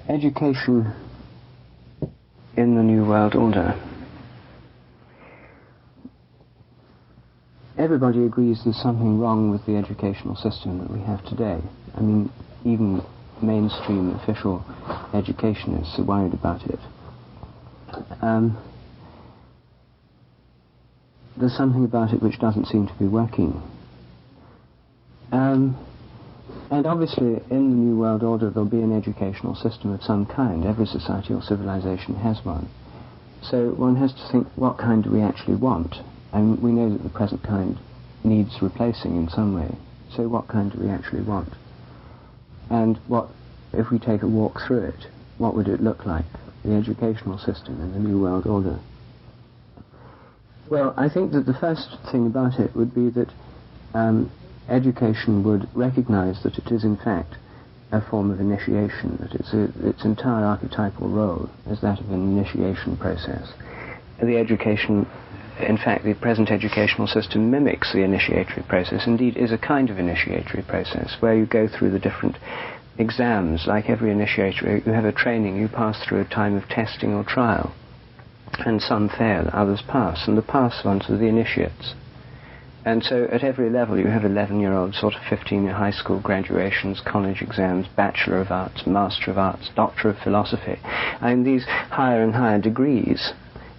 education in the New World Order. Everybody agrees there's something wrong with the educational system that we have today. I mean, even mainstream official educationists are worried about it. There's something about it which doesn't seem to be working. And obviously, in the New World Order, there'll be an educational system of some kind. Every society or civilization has one. So one has to think, what kind do we actually want? And we know that the present kind needs replacing in some way. So what kind do we actually want? And what, if we take a walk through it, what would it look like, the educational system in the New World Order? Well, I think that the first thing about it would be that education would recognize that it is in fact a form of initiation, that its entire archetypal role is that of an initiation process. The education, in fact, the present educational system mimics the initiatory process, indeed is a kind of initiatory process, where you go through the different exams. Like every initiator, you have a training, you pass through a time of testing or trial, and some fail, others pass, and the pass ones are the initiates. And so at every level you have 11-year-olds, sort of 15-year high school graduations, college exams, Bachelor of Arts, Master of Arts, Doctor of Philosophy, and these higher and higher degrees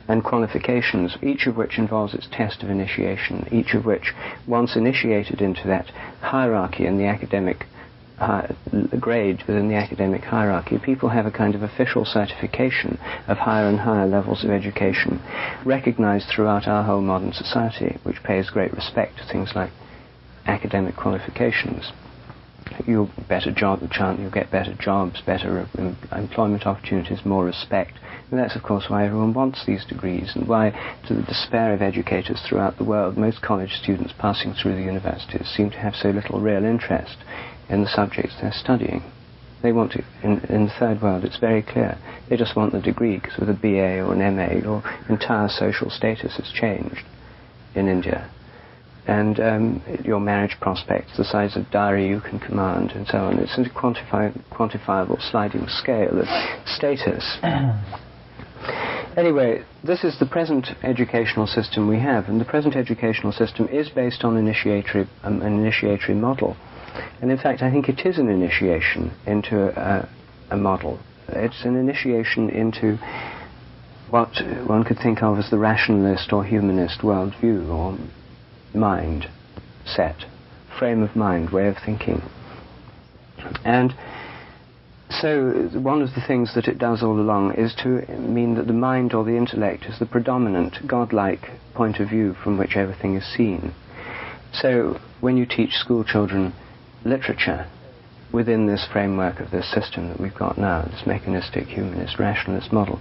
and qualifications, each of which involves its test of initiation, each of which, once initiated into that hierarchy in the academic grade within the academic hierarchy, people have a kind of official certification of higher and higher levels of education, recognized throughout our whole modern society, which pays great respect to things like academic qualifications. You'll get better jobs, better employment opportunities, more respect. And that's, of course, why everyone wants these degrees, and why, to the despair of educators throughout the world, most college students passing through the universities seem to have so little real interest in the subjects they're studying. They want to, in the third world, it's very clear, they just want the degree, because with a BA or an MA, your entire social status has changed in India. And your marriage prospects, the size of dowry you can command, and so on. It's a quantifiable sliding scale of status. Anyway, this is the present educational system we have, and the present educational system is based on an initiatory model. And in fact, I think it is an initiation into a model. It's an initiation into what one could think of as the rationalist or humanist worldview, or mind set, frame of mind, way of thinking. And so one of the things that it does all along is to mean that the mind or the intellect is the predominant godlike point of view from which everything is seen. So when you teach school children literature within this framework of this system that we've got now, this mechanistic, humanist, rationalist model,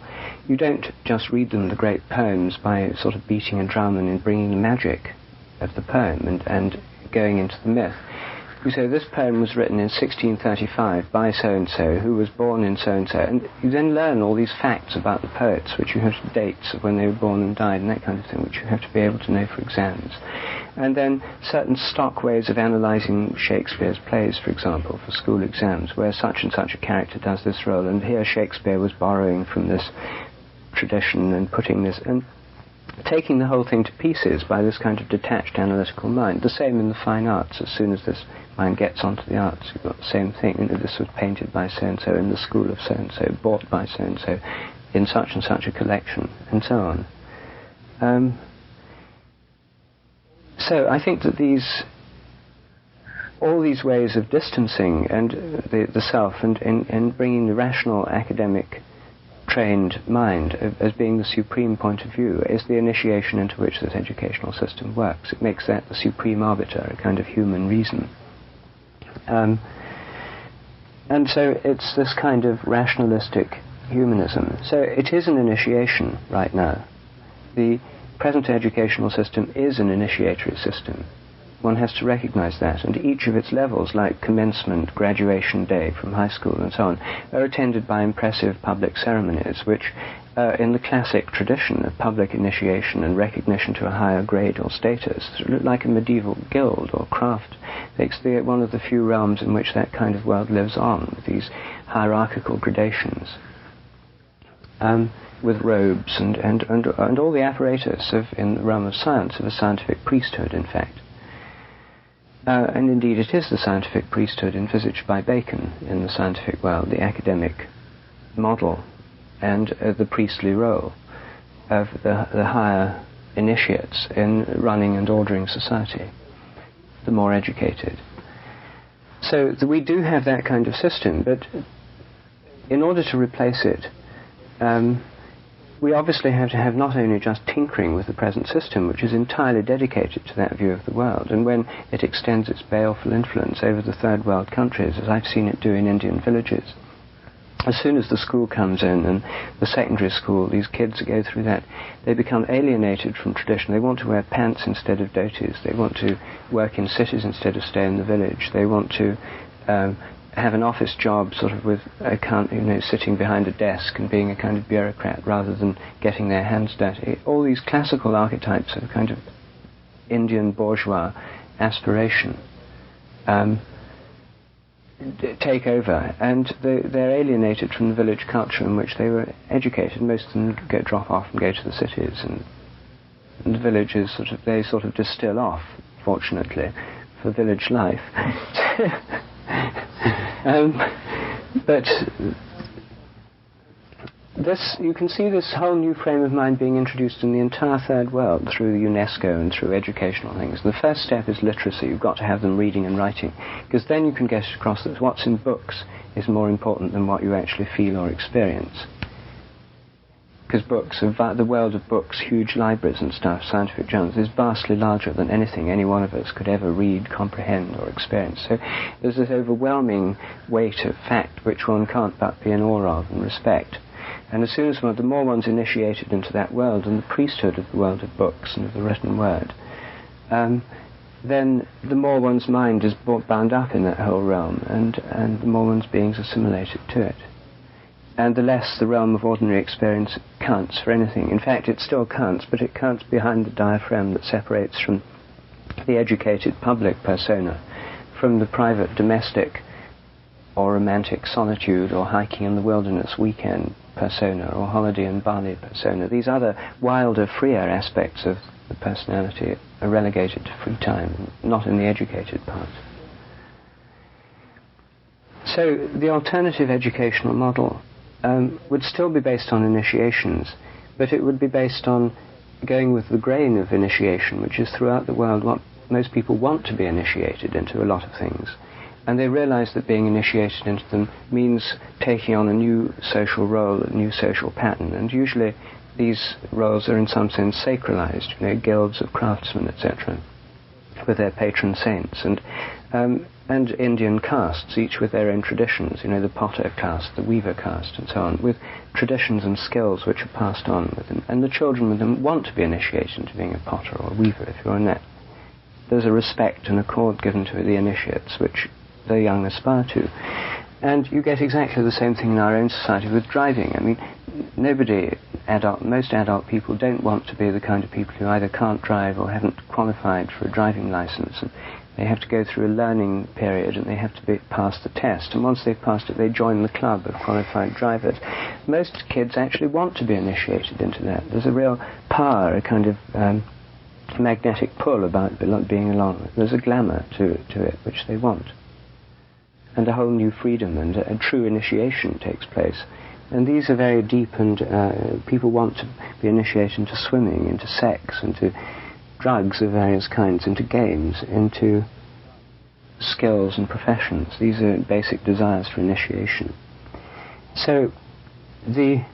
you don't just read them the great poems by sort of beating a drum and bringing the magic of the poem and going into the myth. You say, this poem was written in 1635 by so-and-so, who was born in so-and-so, and you then learn all these facts about the poets, which you have dates of when they were born and died, and that kind of thing, which you have to be able to know for exams. And then certain stock ways of analysing Shakespeare's plays, for example, for school exams, where such and such a character does this role, and here Shakespeare was borrowing from this tradition and putting this, and taking the whole thing to pieces by this kind of detached analytical mind. The same in the fine arts. As soon as this mind gets onto the arts, you've got the same thing. You know, this was painted by so-and-so in the school of so-and-so, bought by so-and-so in such and such a collection, and so on. So I think that all these ways of distancing and the self and bringing the rational academic trained mind as being the supreme point of view is the initiation into which this educational system works. It makes that the supreme arbiter, a kind of human reason. And so it's this kind of rationalistic humanism. So it is an initiation right now. The present educational system is an initiatory system. one has to recognize that, and each of its levels, like commencement, graduation day from high school and so on, are attended by impressive public ceremonies which, in the classic tradition of public initiation and recognition to a higher grade or status, look like a medieval guild or craft. They're one of the few realms in which that kind of world lives on, with these hierarchical gradations. With robes and all the apparatus in the realm of science, of a scientific priesthood, in fact. And indeed it is the scientific priesthood envisaged by Bacon in the scientific world, the academic model, and the priestly role of the higher initiates in running and ordering society, the more educated. So we do have that kind of system, but in order to replace it, we obviously have to have not only just tinkering with the present system, which is entirely dedicated to that view of the world, and when it extends its baleful influence over the third world countries, as I've seen it do in Indian villages, as soon as the school comes in, and the secondary school, these kids go through that, they become alienated from tradition. They want to wear pants instead of dhotis. They want to work in cities instead of stay in the village. They want to have an office job, sort of with sitting behind a desk and being a kind of bureaucrat rather than getting their hands dirty. All these classical archetypes of kind of Indian bourgeois aspiration take over, and they're alienated from the village culture in which they were educated. Most of them drop off and go to the cities, and the villages they distill off, fortunately, for village life. But you can see this whole new frame of mind being introduced in the entire third world through UNESCO and through educational things. The first step is literacy. You've got to have them reading and writing, because then you can get across that what's in books is more important than what you actually feel or experience. Because the world of books, huge libraries and stuff, scientific journals, is vastly larger than anything any one of us could ever read, comprehend, or experience. So there's this overwhelming weight of fact which one can't but be in awe of and respect. And as soon as the more one's initiated into that world and the priesthood of the world of books and of the written word, then the more one's mind is bound up in that whole realm, and the more one's being's assimilated to it. And the less the realm of ordinary experience counts for anything. In fact, it still counts, but it counts behind the diaphragm that separates from the educated public persona from the private domestic or romantic solitude or hiking in the wilderness weekend persona or holiday in Bali persona. These other wilder, freer aspects of the personality are relegated to free time, not in the educated part. So the alternative educational model would still be based on initiations, but it would be based on going with the grain of initiation, which is throughout the world what most people want to be initiated into a lot of things. And they realize that being initiated into them means taking on a new social role, a new social pattern, and usually these roles are in some sense sacralized, guilds of craftsmen, etc., with their patron saints, and Indian castes, each with their own traditions, the potter caste, the weaver caste, and so on, with traditions and skills which are passed on with them. And the children with them want to be initiated into being a potter or a weaver, if you're in that. There's a respect and accord given to the initiates, which the young aspire to. And you get exactly the same thing in our own society with driving. I mean, most adult people don't want to be the kind of people who either can't drive or haven't qualified for a driving license. And they have to go through a learning period, and they have to pass the test. And once they've passed it, they join the club of qualified drivers. Most kids actually want to be initiated into that. There's a real power, a kind of magnetic pull about being along. There's a glamour to it which they want. And a whole new freedom and a true initiation takes place. And these are very deep, and people want to be initiated into swimming, into sex, into drugs of various kinds, into games, into skills and professions. These are basic desires for initiation. So the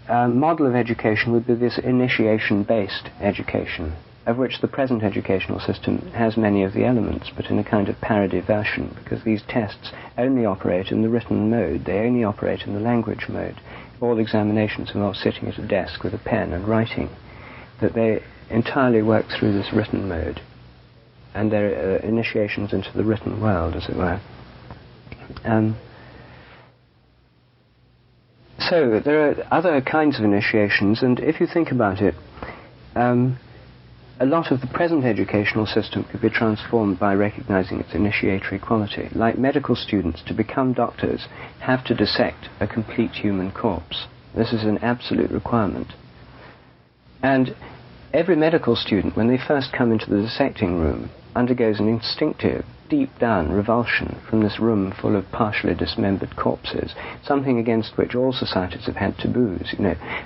model of education would be this initiation-based education, of which the present educational system has many of the elements, but in a kind of parody version, because these tests only operate in the written mode, they only operate in the language mode. All examinations involve sitting at a desk with a pen and writing, that they entirely work through this written mode. and they're initiations into the written world, as it were. So there are other kinds of initiations, and if you think about it, a lot of the present educational system could be transformed by recognizing its initiatory quality. Like medical students, to become doctors, have to dissect a complete human corpse. This is an absolute requirement. And every medical student, when they first come into the dissecting room, undergoes an instinctive, deep-down revulsion from this room full of partially dismembered corpses, something against which all societies have had taboos,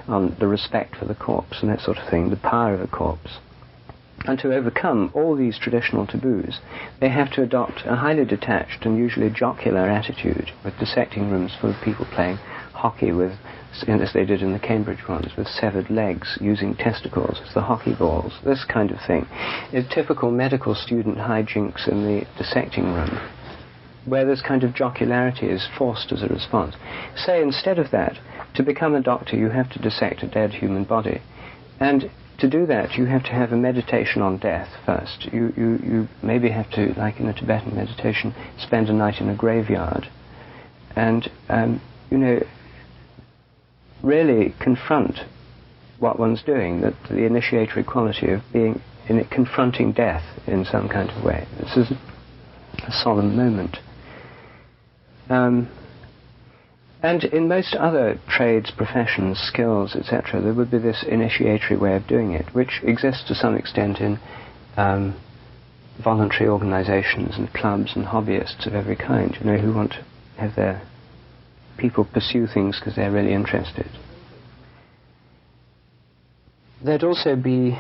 on the respect for the corpse and that sort of thing, the power of a corpse. And to overcome all these traditional taboos, they have to adopt a highly detached and usually jocular attitude, with dissecting rooms full of people playing hockey with, as they did in the Cambridge ones, with severed legs, using testicles as the hockey balls. This kind of thing is typical medical student hijinks in the dissecting room, where this kind of jocularity is forced as a response. Say, instead of that, to become a doctor you have to dissect a dead human body. And to do that, you have to have a meditation on death first. You maybe have to, like in a Tibetan meditation, spend a night in a graveyard and, really confront what one's doing, that the initiatory quality of being in it, confronting death in some kind of way. This is a solemn moment. And in most other trades, professions, skills, etc., there would be this initiatory way of doing it, which exists to some extent in voluntary organizations and clubs and hobbyists of every kind, who want to have their people pursue things because they're really interested. There'd also be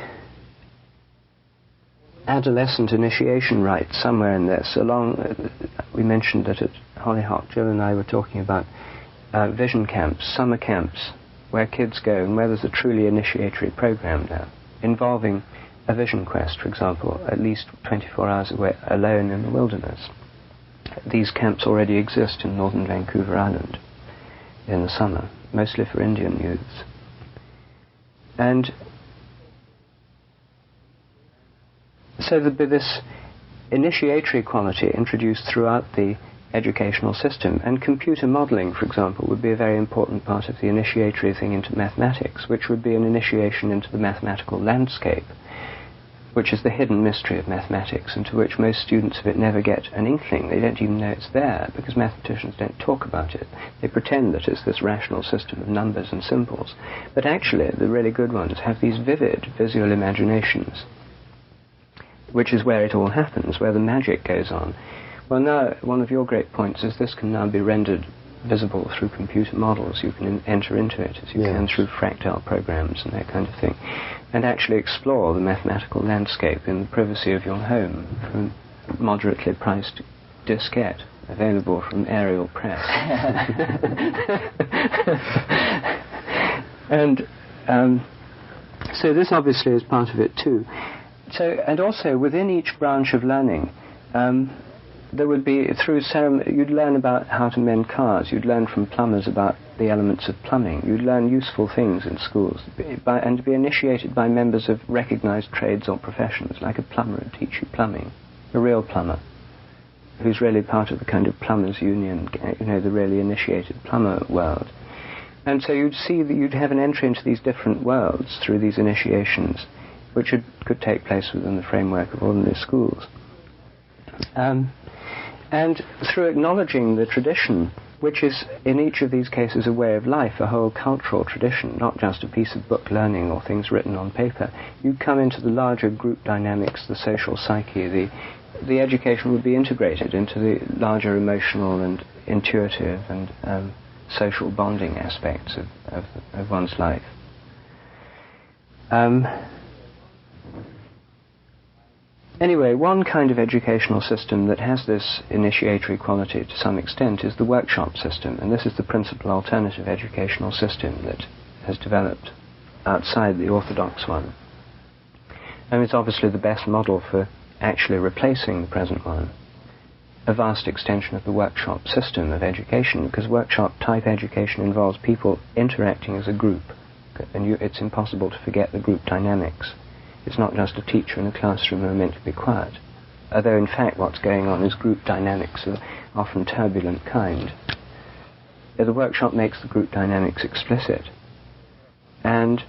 adolescent initiation rites somewhere in this. We mentioned that at Hollyhock, Jill and I were talking about vision camps, summer camps, where kids go and where there's a truly initiatory program now, involving a vision quest, for example, at least 24 hours away, alone in the wilderness. These camps already exist in northern Vancouver Island in the summer, mostly for Indian youths. And so there'd be this initiatory quality introduced throughout the educational system, and computer modeling, for example, would be a very important part of the initiatory thing into mathematics, which would be an initiation into the mathematical landscape, which is the hidden mystery of mathematics, and to which most students of it never get an inkling. They don't even know it's there, because mathematicians don't talk about it. They pretend that it's this rational system of numbers and symbols. But actually, the really good ones have these vivid visual imaginations, which is where it all happens, where the magic goes on. Well, now, one of your great points is this can now be rendered visible through computer models. You can enter into it as you can through fractal programs and that kind of thing, and actually explore the mathematical landscape in the privacy of your home from moderately priced diskette available from Ariel Press. And so this obviously is part of it too. So, and also within each branch of learning, there would be, through ceremony, you'd learn about how to mend cars, you'd learn from plumbers about the elements of plumbing, you'd learn useful things in schools, and to be initiated by members of recognized trades or professions, like a plumber would teach you plumbing, a real plumber, who's really part of the kind of plumbers union, the really initiated plumber world. And so you'd see that you'd have an entry into these different worlds through these initiations, which could take place within the framework of ordinary schools. And through acknowledging the tradition, which is in each of these cases a way of life, a whole cultural tradition, not just a piece of book learning or things written on paper, you come into the larger group dynamics, the social psyche, the education would be integrated into the larger emotional and intuitive and social bonding aspects of one's life. Anyway, one kind of educational system that has this initiatory quality to some extent is the workshop system, and this is the principal alternative educational system that has developed outside the orthodox one. And it's obviously the best model for actually replacing the present one. A vast extension of the workshop system of education, because workshop-type education involves people interacting as a group, and it's impossible to forget the group dynamics. It's not just a teacher in a classroom who are meant to be quiet. although in fact what's going on is group dynamics of often turbulent kind. The workshop makes the group dynamics explicit and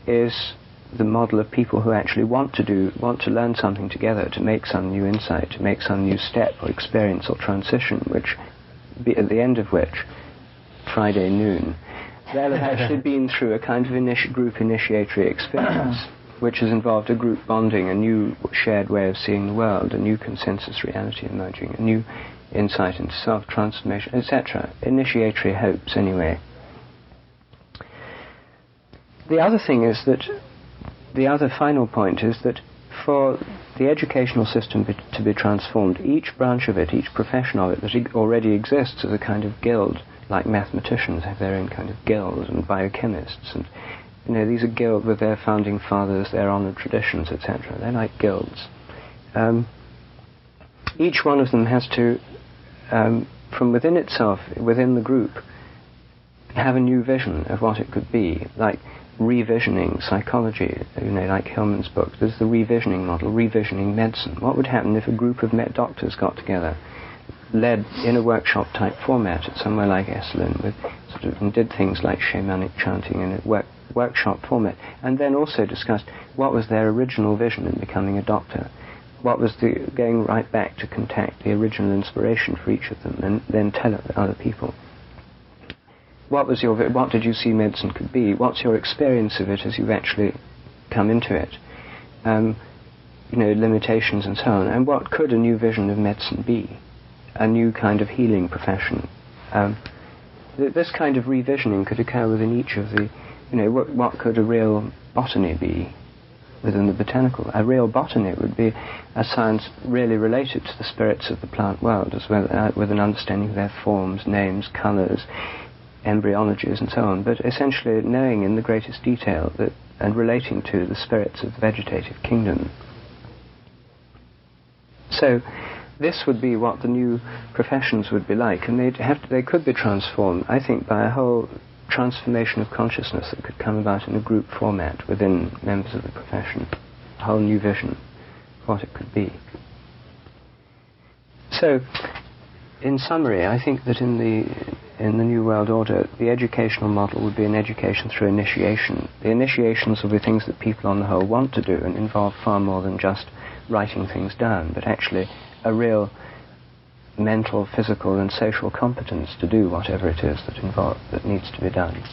is the model of people who actually want to learn something together, to make some new insight, to make some new step or experience or transition, which, at the end of which, Friday noon, they'll have actually been through a kind of group initiatory experience, which has involved a group bonding, a new shared way of seeing the world, a new consensus reality emerging, a new insight into self-transformation, etc. Initiatory hopes, anyway. The other thing is that, the other final point is that for the educational system to be transformed, each branch of it, each profession of it that already exists as a kind of guild, like mathematicians have their own kind of guild, and biochemists, and these are guilds with their founding fathers, their honoured traditions, etc. They're like guilds. Each one of them has to, from within itself, within the group, have a new vision of what it could be, like revisioning psychology, like Hillman's book. There's the revisioning model, revisioning medicine. What would happen if a group of doctors got together, led in a workshop type format at somewhere like Esalen, and did things like shamanic chanting in a workshop format, and then also discussed what was their original vision in becoming a doctor, what was going right back to contact the original inspiration for each of them, and then tell it to other people. What did you see medicine could be? What's your experience of it as you've actually come into it? Limitations and so on. And what could a new vision of medicine be? A new kind of healing profession. This kind of revisioning could occur within each of the, what could a real botany be within the botanical? A real botany would be a science really related to the spirits of the plant world, as well with an understanding of their forms, names, colours, embryologies and so on, but essentially knowing in the greatest detail and relating to the spirits of the vegetative kingdom. So this would be what the new professions would be like, and they could be transformed, I think, by a whole transformation of consciousness that could come about in a group format within members of the profession, a whole new vision of what it could be. So, in summary, I think that in the New World Order, the educational model would be an education through initiation. The initiations will be things that people on the whole want to do and involve far more than just writing things down, but actually a real mental, physical and social competence to do whatever it is that needs to be done,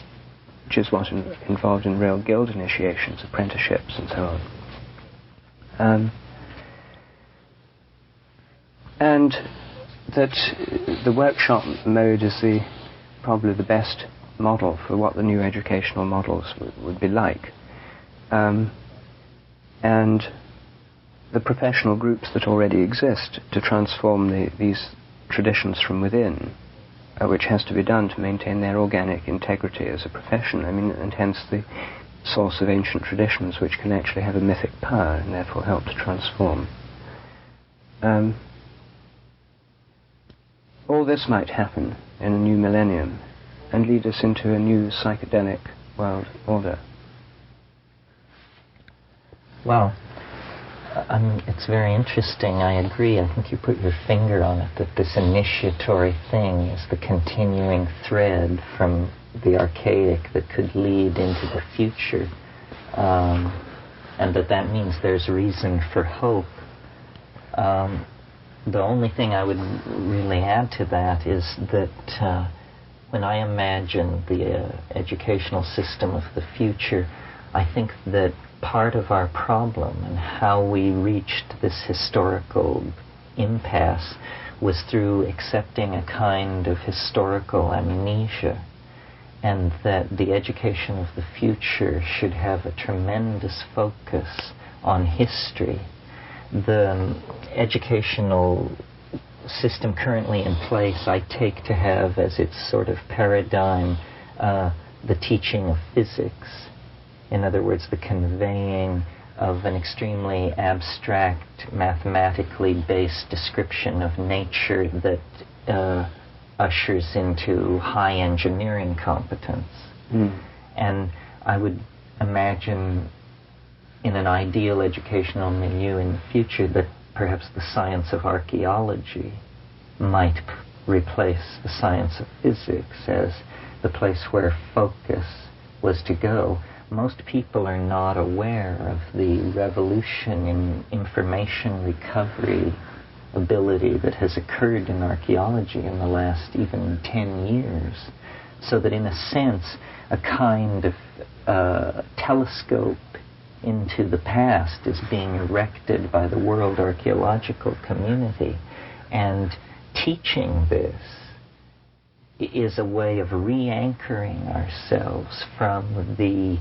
which is what involved in real guild initiations, apprenticeships and so on. And that the workshop mode is probably the best model for what the new educational models would be like. And the professional groups that already exist to transform these traditions from within, which has to be done to maintain their organic integrity as a profession, and hence the source of ancient traditions which can actually have a mythic power and therefore help to transform. All this might happen in a new millennium and lead us into a new psychedelic world order. Well, it's very interesting. I agree. I think you put your finger on it, that this initiatory thing is the continuing thread from the archaic that could lead into the future, and that means there's reason for hope. The only thing I would really add to that is that when I imagine the educational system of the future, I think that part of our problem and how we reached this historical impasse was through accepting a kind of historical amnesia, and that the education of the future should have a tremendous focus on history. The educational system currently in place I take to have as its sort of paradigm the teaching of physics. In other words, the conveying of an extremely abstract, mathematically based description of nature that ushers into high engineering competence. And I would imagine in an ideal educational milieu in the future that perhaps the science of archaeology might replace the science of physics as the place where focus was to go. Most people are not aware of the revolution in information recovery ability that has occurred in archaeology in the last even 10 years. So that in a sense, a kind of telescope into the past is being erected by the world archaeological community. And teaching this is a way of re-anchoring ourselves from the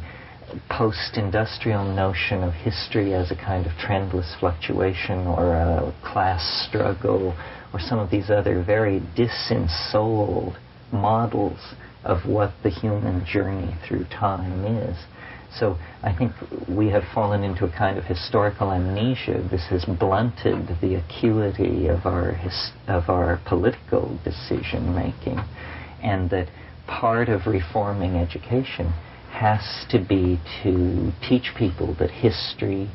post-industrial notion of history as a kind of trendless fluctuation or a class struggle or some of these other very disensouled models of what the human journey through time is. So I think we have fallen into a kind of historical amnesia. This has blunted the acuity of our political decision making, and that part of reforming education has to be to teach people that history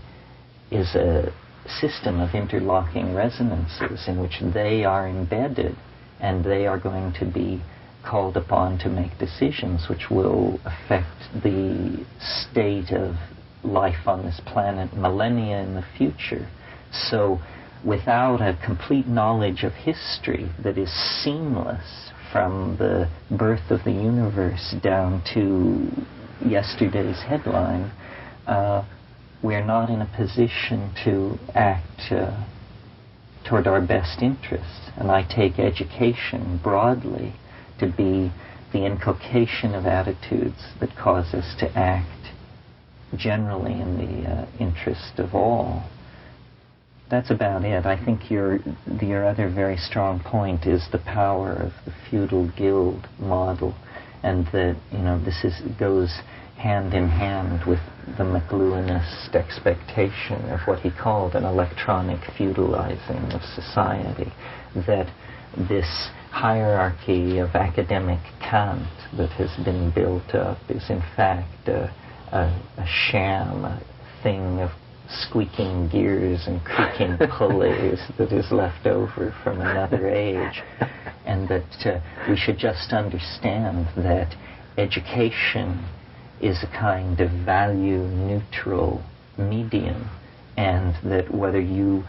is a system of interlocking resonances in which they are embedded, and they are going to be called upon to make decisions which will affect the state of life on this planet millennia in the future. So without a complete knowledge of history that is seamless from the birth of the universe down to yesterday's headline, we're not in a position to act toward our best interests. And I take education broadly to be the inculcation of attitudes that cause us to act generally in the interest of all. That's about it. I think your other very strong point is the power of the feudal guild model, and that this goes hand in hand with the McLuhanist expectation of what he called an electronic feudalizing of society, that this hierarchy of academic cant that has been built up is in fact a sham, a thing of squeaking gears and creaking pulleys that is left over from another age, and that we should just understand that education is a kind of value-neutral medium, and that whether you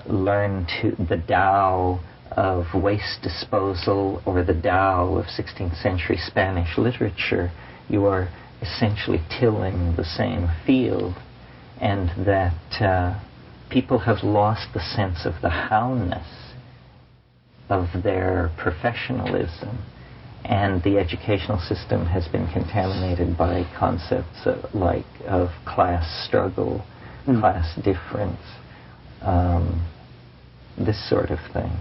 learn the Tao of waste disposal or the Tao of 16th century Spanish literature, you are essentially tilling the same field, and that people have lost the sense of the howness of their professionalism, and the educational system has been contaminated by concepts of class struggle, class difference, this sort of thing.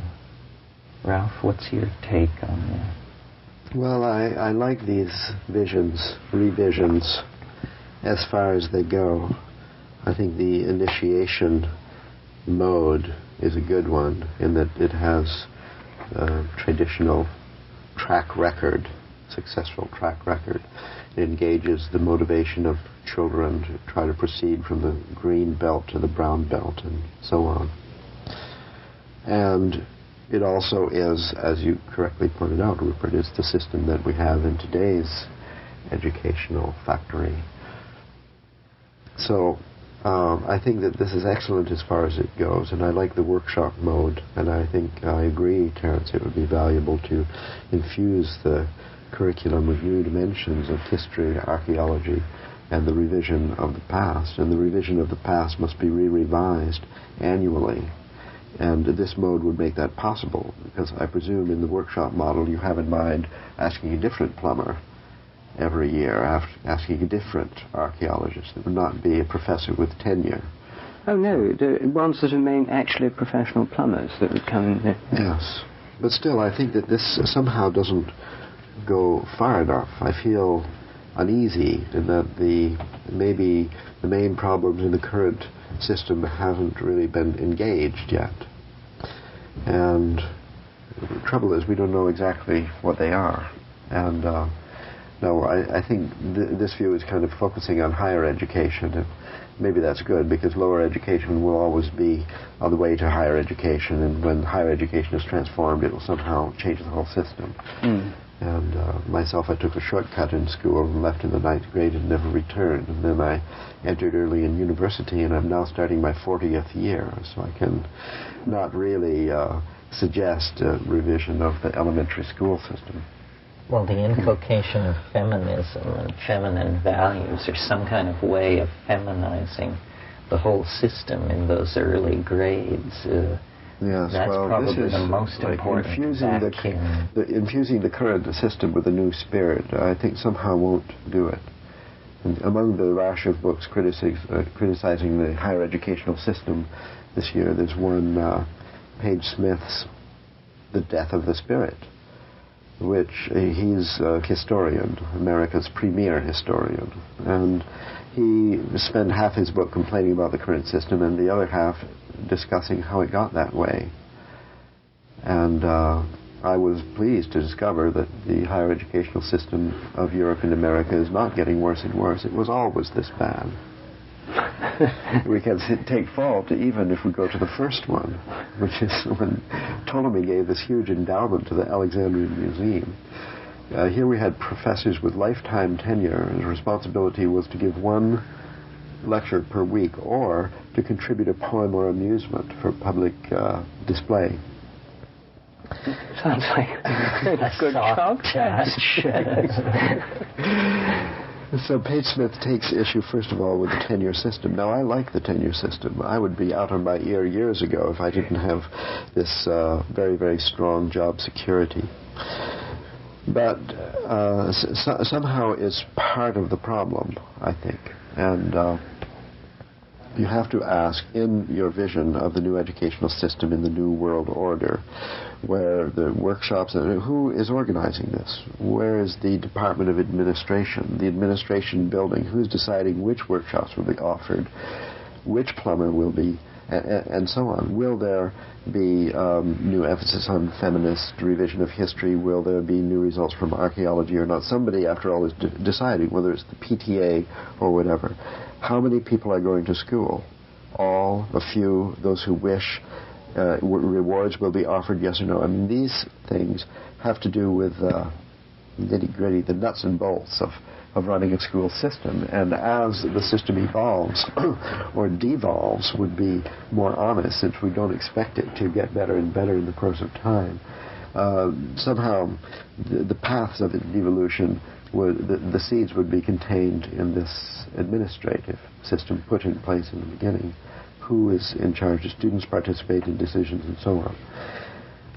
Ralph, what's your take on that? Well, I like these revisions, as far as they go. I think the initiation mode is a good one in that it has a traditional track record, successful track record. It engages the motivation of children to try to proceed from the green belt to the brown belt and so on. And it also is, as you correctly pointed out, Rupert, is the system that we have in today's educational factory. So I think that this is excellent as far as it goes, and I like the workshop mode, and I think I agree, Terence, it would be valuable to infuse the curriculum with new dimensions of history, archaeology, and the revision of the past. And the revision of the past must be re-revised annually. And this mode would make that possible, because I presume in the workshop model you have in mind asking a different plumber every year, asking a different archaeologist. It would not be a professor with tenure. Oh no, the ones that are actually professional plumbers that would come in there. Yes, but still I think that this somehow doesn't go far enough. I feel uneasy in that maybe the main problems in the current system haven't really been engaged yet. And the trouble is we don't know exactly what they are. And no, I think this view is kind of focusing on higher education, and maybe that's good, because lower education will always be on the way to higher education, and when higher education is transformed, it will somehow change the whole system. And myself, I took a shortcut in school and left in the 9th grade and never returned. And then I entered early in university, and I'm now starting my 40th year, so I can not really suggest a revision of the elementary school system. Well, the inculcation of feminism and feminine values, or some kind of way of feminizing the whole system in those early grades, yes, that's well, probably this is the most like important. Infusing the current system with a new spirit, I think somehow won't do it. And among the rash of books criticizing the higher educational system this year, there's one, Page Smith's The Death of the Spirit, which he's a historian, America's premier historian, and he spent half his book complaining about the current system and the other half discussing how it got that way. And I was pleased to discover that the higher educational system of Europe and America is not getting worse and worse. It was always this bad. We can take fault even if we go to the first one, which is when Ptolemy gave this huge endowment to the Alexandrian Museum. Here we had professors with lifetime tenure, and the responsibility was to give one lecture per week or to contribute a poem or amusement for public display. Sounds like a good job. So Page Smith takes issue, first of all, with the tenure system. Now, I like the tenure system. I would be out on my ear years ago if I didn't have this very, very strong job security. But somehow it's part of the problem, I think. And you have to ask, in your vision of the new educational system in the new world order, where the workshops, who is organizing this? Where is the Department of Administration, the administration building? Who's deciding which workshops will be offered, which plumber will be, and so on? Will there be new emphasis on feminist revision of history? Will there be new results from archaeology or not? Somebody, after all, is deciding, whether it's the PTA or whatever. How many people are going to school? All, a few, those who wish? Rewards will be offered, yes or no? I mean, these things have to do with nitty-gritty, the nuts and bolts of running a school system. And as the system evolves, or devolves would be more honest, since we don't expect it to get better and better in the course of time, somehow the paths of its devolution, the seeds would be contained in this administrative system put in place in the beginning. Who is in charge? Do students participate in decisions and so on?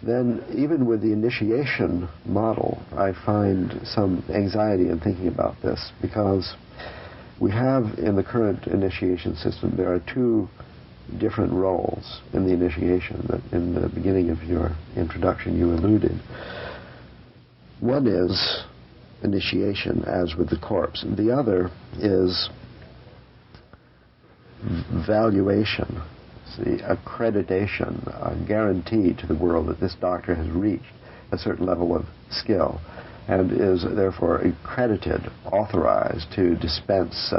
Then, even with the initiation model, I find some anxiety in thinking about this, because we have in the current initiation system, there are two different roles in the initiation that in the beginning of your introduction you alluded. One is initiation, as with the corpse. The other is valuation, the accreditation, a guarantee to the world that this doctor has reached a certain level of skill and is therefore accredited, authorized to dispense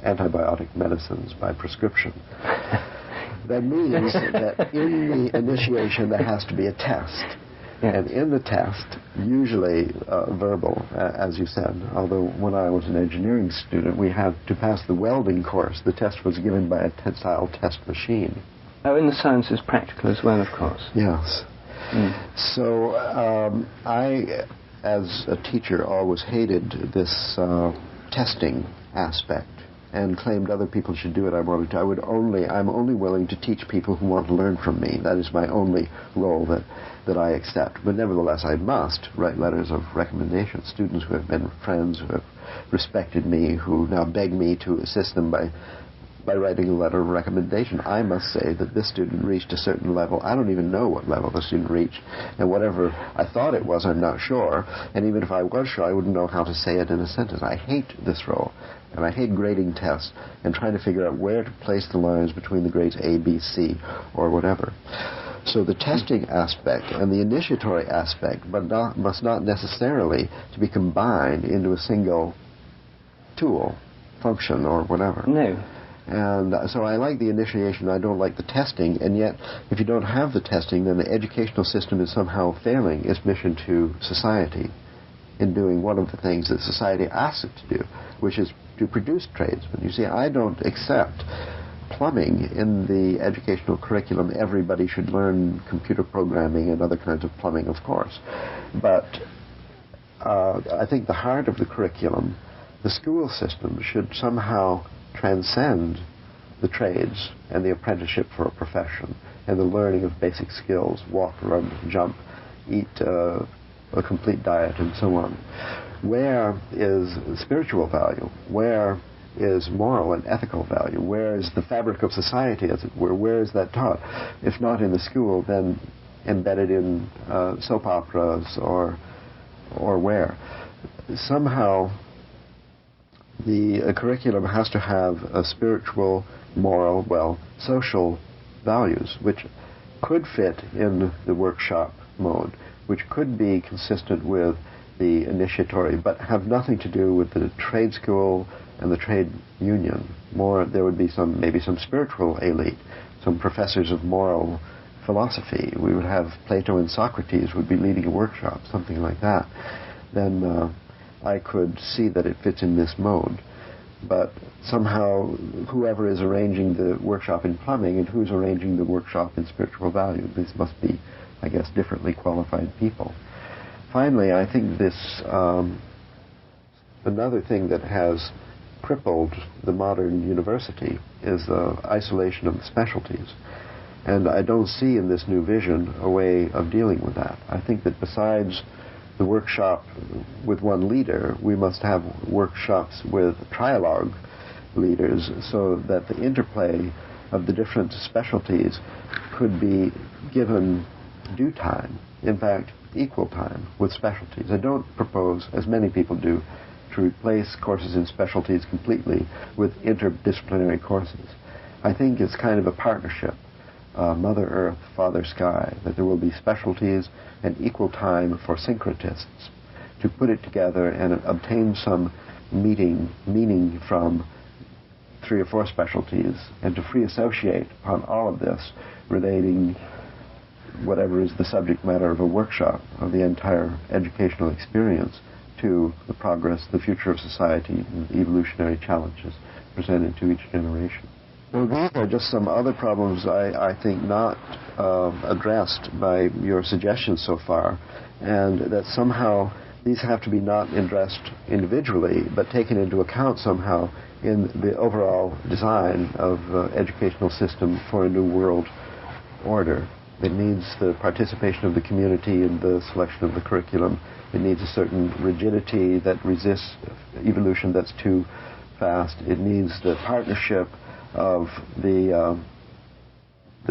antibiotic medicines by prescription. That means that in the initiation there has to be a test. Yes. And in the test, usually verbal, as you said, although when I was an engineering student, we had to pass the welding course. The test was given by a tensile test machine. Oh, in the sciences, practical as well, of course. Yes. So I, as a teacher, always hated this testing aspect and claimed other people should do it. I'm only willing to teach people who want to learn from me. That is my only role that I accept. But nevertheless, I must write letters of recommendation. Students who have been friends, who have respected me, who now beg me to assist them by writing a letter of recommendation. I must say that this student reached a certain level. I don't even know what level the student reached. And whatever I thought it was, I'm not sure. And even if I was sure, I wouldn't know how to say it in a sentence. I hate this role. And I hate grading tests and trying to figure out where to place the lines between the grades A, B, C, or whatever. So the testing aspect and the initiatory aspect must not necessarily to be combined into a single tool, function, or whatever. No. And so I like the initiation, I don't like the testing, and yet if you don't have the testing, then the educational system is somehow failing its mission to society in doing one of the things that society asks it to do, which is to produce tradesmen. You see, I don't accept plumbing in the educational curriculum. Everybody should learn computer programming and other kinds of plumbing, of course. But I think the heart of the curriculum, the school system, should somehow transcend the trades and the apprenticeship for a profession and the learning of basic skills, walk, run, jump, eat a complete diet, and so on. Where is spiritual value? Where is moral and ethical value? Where is the fabric of society, as it were? Where is that taught? If not in the school, then embedded in soap operas or where? Somehow the curriculum has to have a spiritual, moral, social values, which could fit in the workshop mode, which could be consistent with the initiatory, but have nothing to do with the trade school and the trade union. More, there would be maybe some spiritual elite, some professors of moral philosophy. We would have Plato and Socrates would be leading a workshop, something like that. Then I could see that it fits in this mode. But somehow, whoever is arranging the workshop in plumbing and who's arranging the workshop in spiritual value, these must be, I guess, differently qualified people. Finally, I think this, another thing that has crippled the modern university is the isolation of the specialties. And I don't see in this new vision a way of dealing with that. I think that besides the workshop with one leader, we must have workshops with trialogue leaders so that the interplay of the different specialties could be given due time, in fact, equal time with specialties. I don't propose, as many people do, to replace courses in specialties completely with interdisciplinary courses. I think it's kind of a partnership, Mother Earth, Father Sky, that there will be specialties and equal time for syncretists to put it together and obtain some meaning from 3 or 4 specialties, and to free associate upon all of this, relating whatever is the subject matter of a workshop, of the entire educational experience, to the progress, the future of society, and the evolutionary challenges presented to each generation. Well, these are just some other problems I think not addressed by your suggestions so far, and that somehow these have to be not addressed individually, but taken into account somehow in the overall design of educational system for a new world order. It needs the participation of the community in the selection of the curriculum. It needs a certain rigidity that resists evolution that's too fast. It needs the partnership of the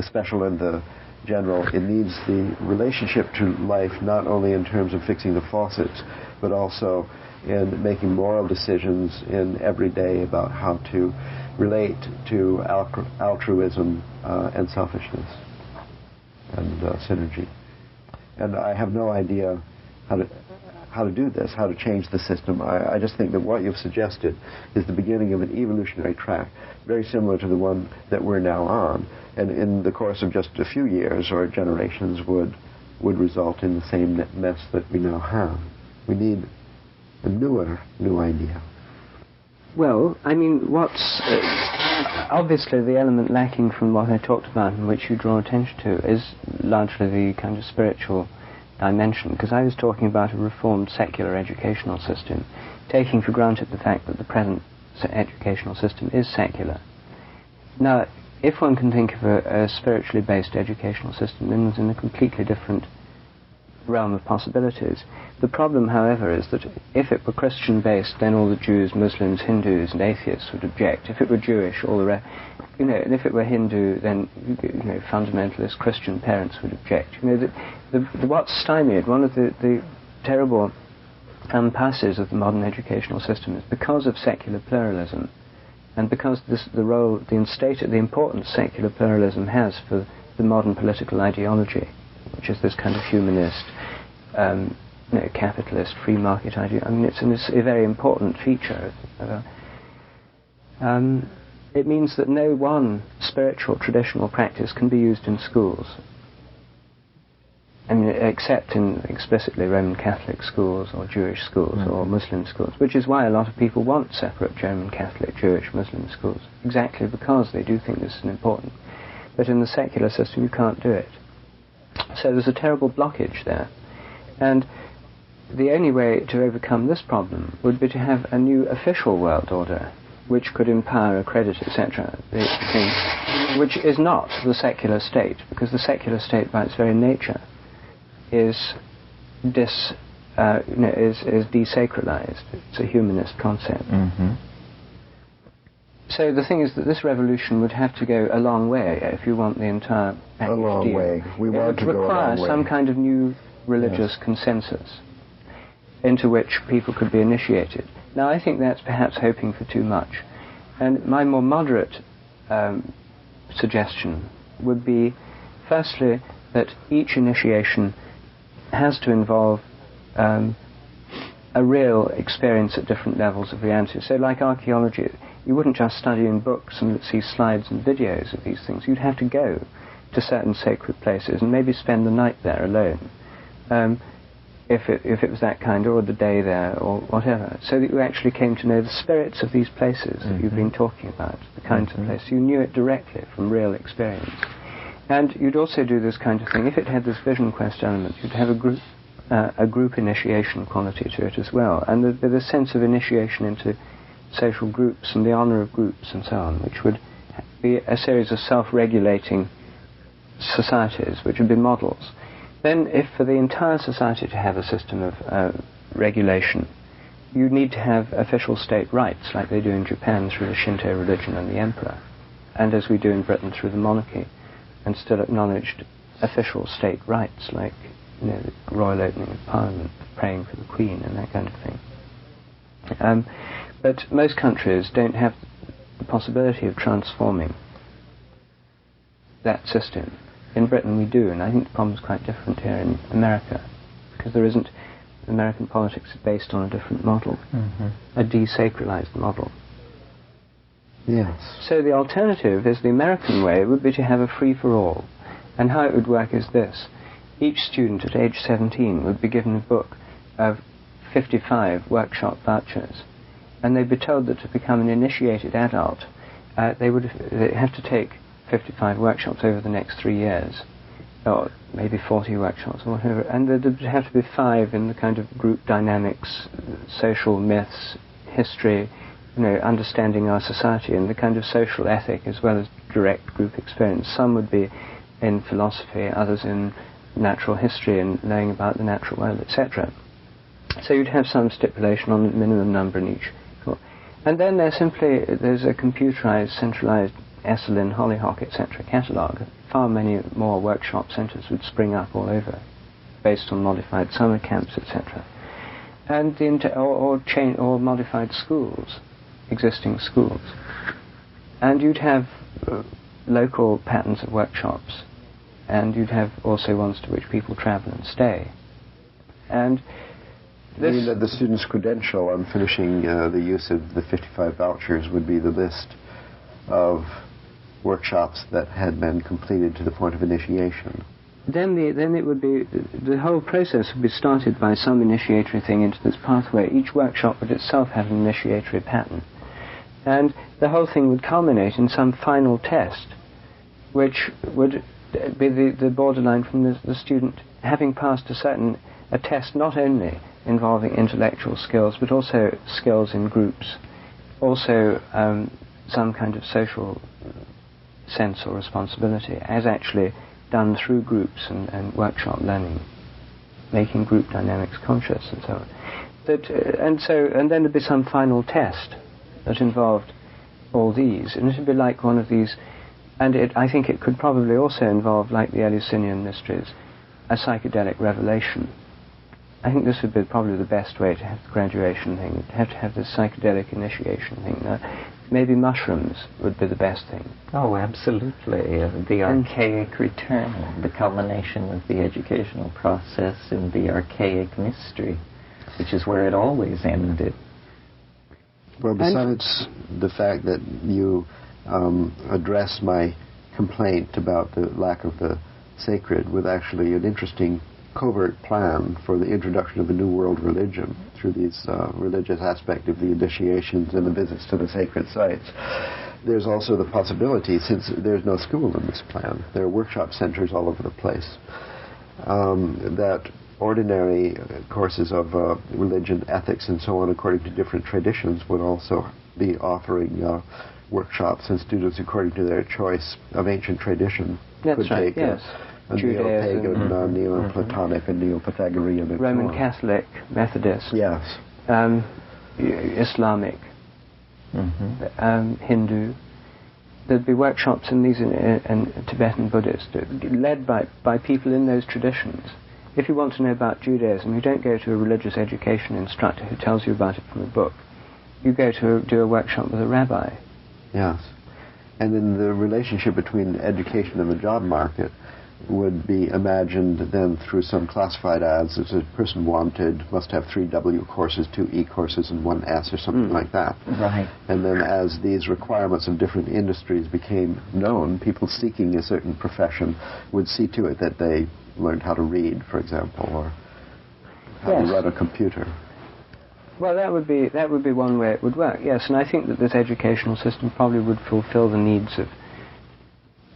special and the general. It needs the relationship to life, not only in terms of fixing the faucets, but also in making moral decisions in every day about how to relate to altruism and selfishness and synergy. And I have no idea how to do this, how to change the system. I just think that what you've suggested is the beginning of an evolutionary track, very similar to the one that we're now on, and in the course of just a few years or generations would result in the same mess that we now have. We need a new idea. Well, I mean, what's obviously the element lacking from what I talked about and which you draw attention to is largely the kind of spiritual dimension, because I was talking about a reformed secular educational system, taking for granted the fact that the present educational system is secular. Now, if one can think of a spiritually based educational system, then it's in a completely different realm of possibilities. The problem, however, is that if it were Christian-based, then all the Jews, Muslims, Hindus, and atheists would object. If it were Jewish, all the rest, and if it were Hindu, then fundamentalist Christian parents would object. What's stymied, one of the terrible impasses of the modern educational system is because of secular pluralism, and because the importance secular pluralism has for the modern political ideology, which is this kind of humanist, capitalist, free market idea. I mean, it's a very important feature. It means that no one spiritual traditional practice can be used in schools. I mean, except in explicitly Roman Catholic schools or Jewish schools or Muslim schools, which is why a lot of people want separate Roman Catholic, Jewish, Muslim schools, exactly because they do think this is important. But in the secular system, you can't do it. So there's a terrible blockage there. And the only way to overcome this problem would be to have a new official world order, which could empower, accredit, etc., which is not the secular state, because the secular state, by its very nature, is desacralized. It's a humanist concept. Mm-hmm. So the thing is that this revolution would have to go a long way if you want the entire package A long deal. way. We want to go a long way. It would require some kind of new religious consensus into which people could be initiated. Now, I think that's perhaps hoping for too much. And my more moderate suggestion would be, firstly, that each initiation has to involve a real experience at different levels of reality. So like archaeology, you wouldn't just study in books and see slides and videos of these things. You'd have to go to certain sacred places and maybe spend the night there alone, if it was that kind, or the day there, or whatever, so that you actually came to know the spirits of these places that you've been talking about, the kinds of places. You knew it directly from real experience. And you'd also do this kind of thing. If it had this vision quest element, you'd have a group initiation quality to it as well, and there'd be a sense of initiation into social groups and the honor of groups and so on, which would be a series of self-regulating societies, which would be models. Then, if for the entire society to have a system of regulation, you need to have official state rights, like they do in Japan through the Shinto religion and the emperor, and as we do in Britain through the monarchy, and still acknowledged official state rights, like the royal opening of Parliament, praying for the Queen, and that kind of thing. But most countries don't have the possibility of transforming that system. In Britain we do, and I think the problem is quite different here in America, because there isn't. American politics is based on a different model, a desacralized model. Yes. So the alternative is the American way would be to have a free-for-all. And how it would work is this. Each student at age 17 would be given a book of 55 workshop vouchers, and they'd be told that to become an initiated adult, they'd have to take 55 workshops over the next 3 years, or maybe 40 workshops or whatever, and there'd have to be 5 in the kind of group dynamics, social myths, history, understanding our society, and the kind of social ethic as well as direct group experience. Some would be in philosophy, others in natural history and knowing about the natural world, etc. So you'd have some stipulation on the minimum number in each. And then there's a computerized, centralized Esalen, Hollyhock, etc. catalogue. Far many more workshop centres would spring up all over, based on modified summer camps, etc. And or modified schools, existing schools. And you'd have local patterns of workshops, and you'd have also ones to which people travel and stay. And I mean that the student's credential on finishing the use of the 55 vouchers would be the list of workshops that had been completed to the point of initiation. Then it would be, the whole process would be started by some initiatory thing into this pathway. Each workshop would itself have an initiatory pattern. And the whole thing would culminate in some final test, which would be the borderline from the student having passed a test not only involving intellectual skills, but also skills in groups, also some kind of social sense or responsibility, as actually done through groups and workshop learning, making group dynamics conscious and so on. And then there'd be some final test that involved all these, and it would be like one of these, and I think it could probably also involve, like the Eleusinian mysteries, a psychedelic revelation. I think this would be probably the best way to have the graduation thing. You'd have to have this psychedelic initiation thing. maybe mushrooms would be the best thing. Oh, absolutely. The archaic return, the culmination of the educational process in the archaic mystery, which is where it always ended. Well, besides the fact that you address my complaint about the lack of the sacred with actually an interesting covert plan for the introduction of a new world religion through these religious aspect of the initiations and the visits to the sacred sites. There's also the possibility, since there's no school in this plan, there are workshop centers all over the place, that ordinary courses of religion, ethics, and so on, according to different traditions, would also be offering workshops, and students, according to their choice of ancient tradition, That's could right, take yes. a Neo-pagan, Neo-Platonic, and Neo-Pythagorean, and Roman so on. Catholic, Methodist, Yes. Islamic, Hindu. There'd be workshops in these in Tibetan Buddhist, led by people in those traditions. If you want to know about Judaism, you don't go to a religious education instructor who tells you about it from a book. You go to do a workshop with a rabbi. Yes. And then the relationship between education and the job market would be imagined then through some classified ads. As a person wanted, must have 3 W courses, 2 E courses, and 1 S, or something like that. Right. And then as these requirements of different industries became known, people seeking a certain profession would see to it that they learned how to read, for example, or how to run a computer. Well, that would be one way it would work, yes. And I think that this educational system probably would fulfill the needs of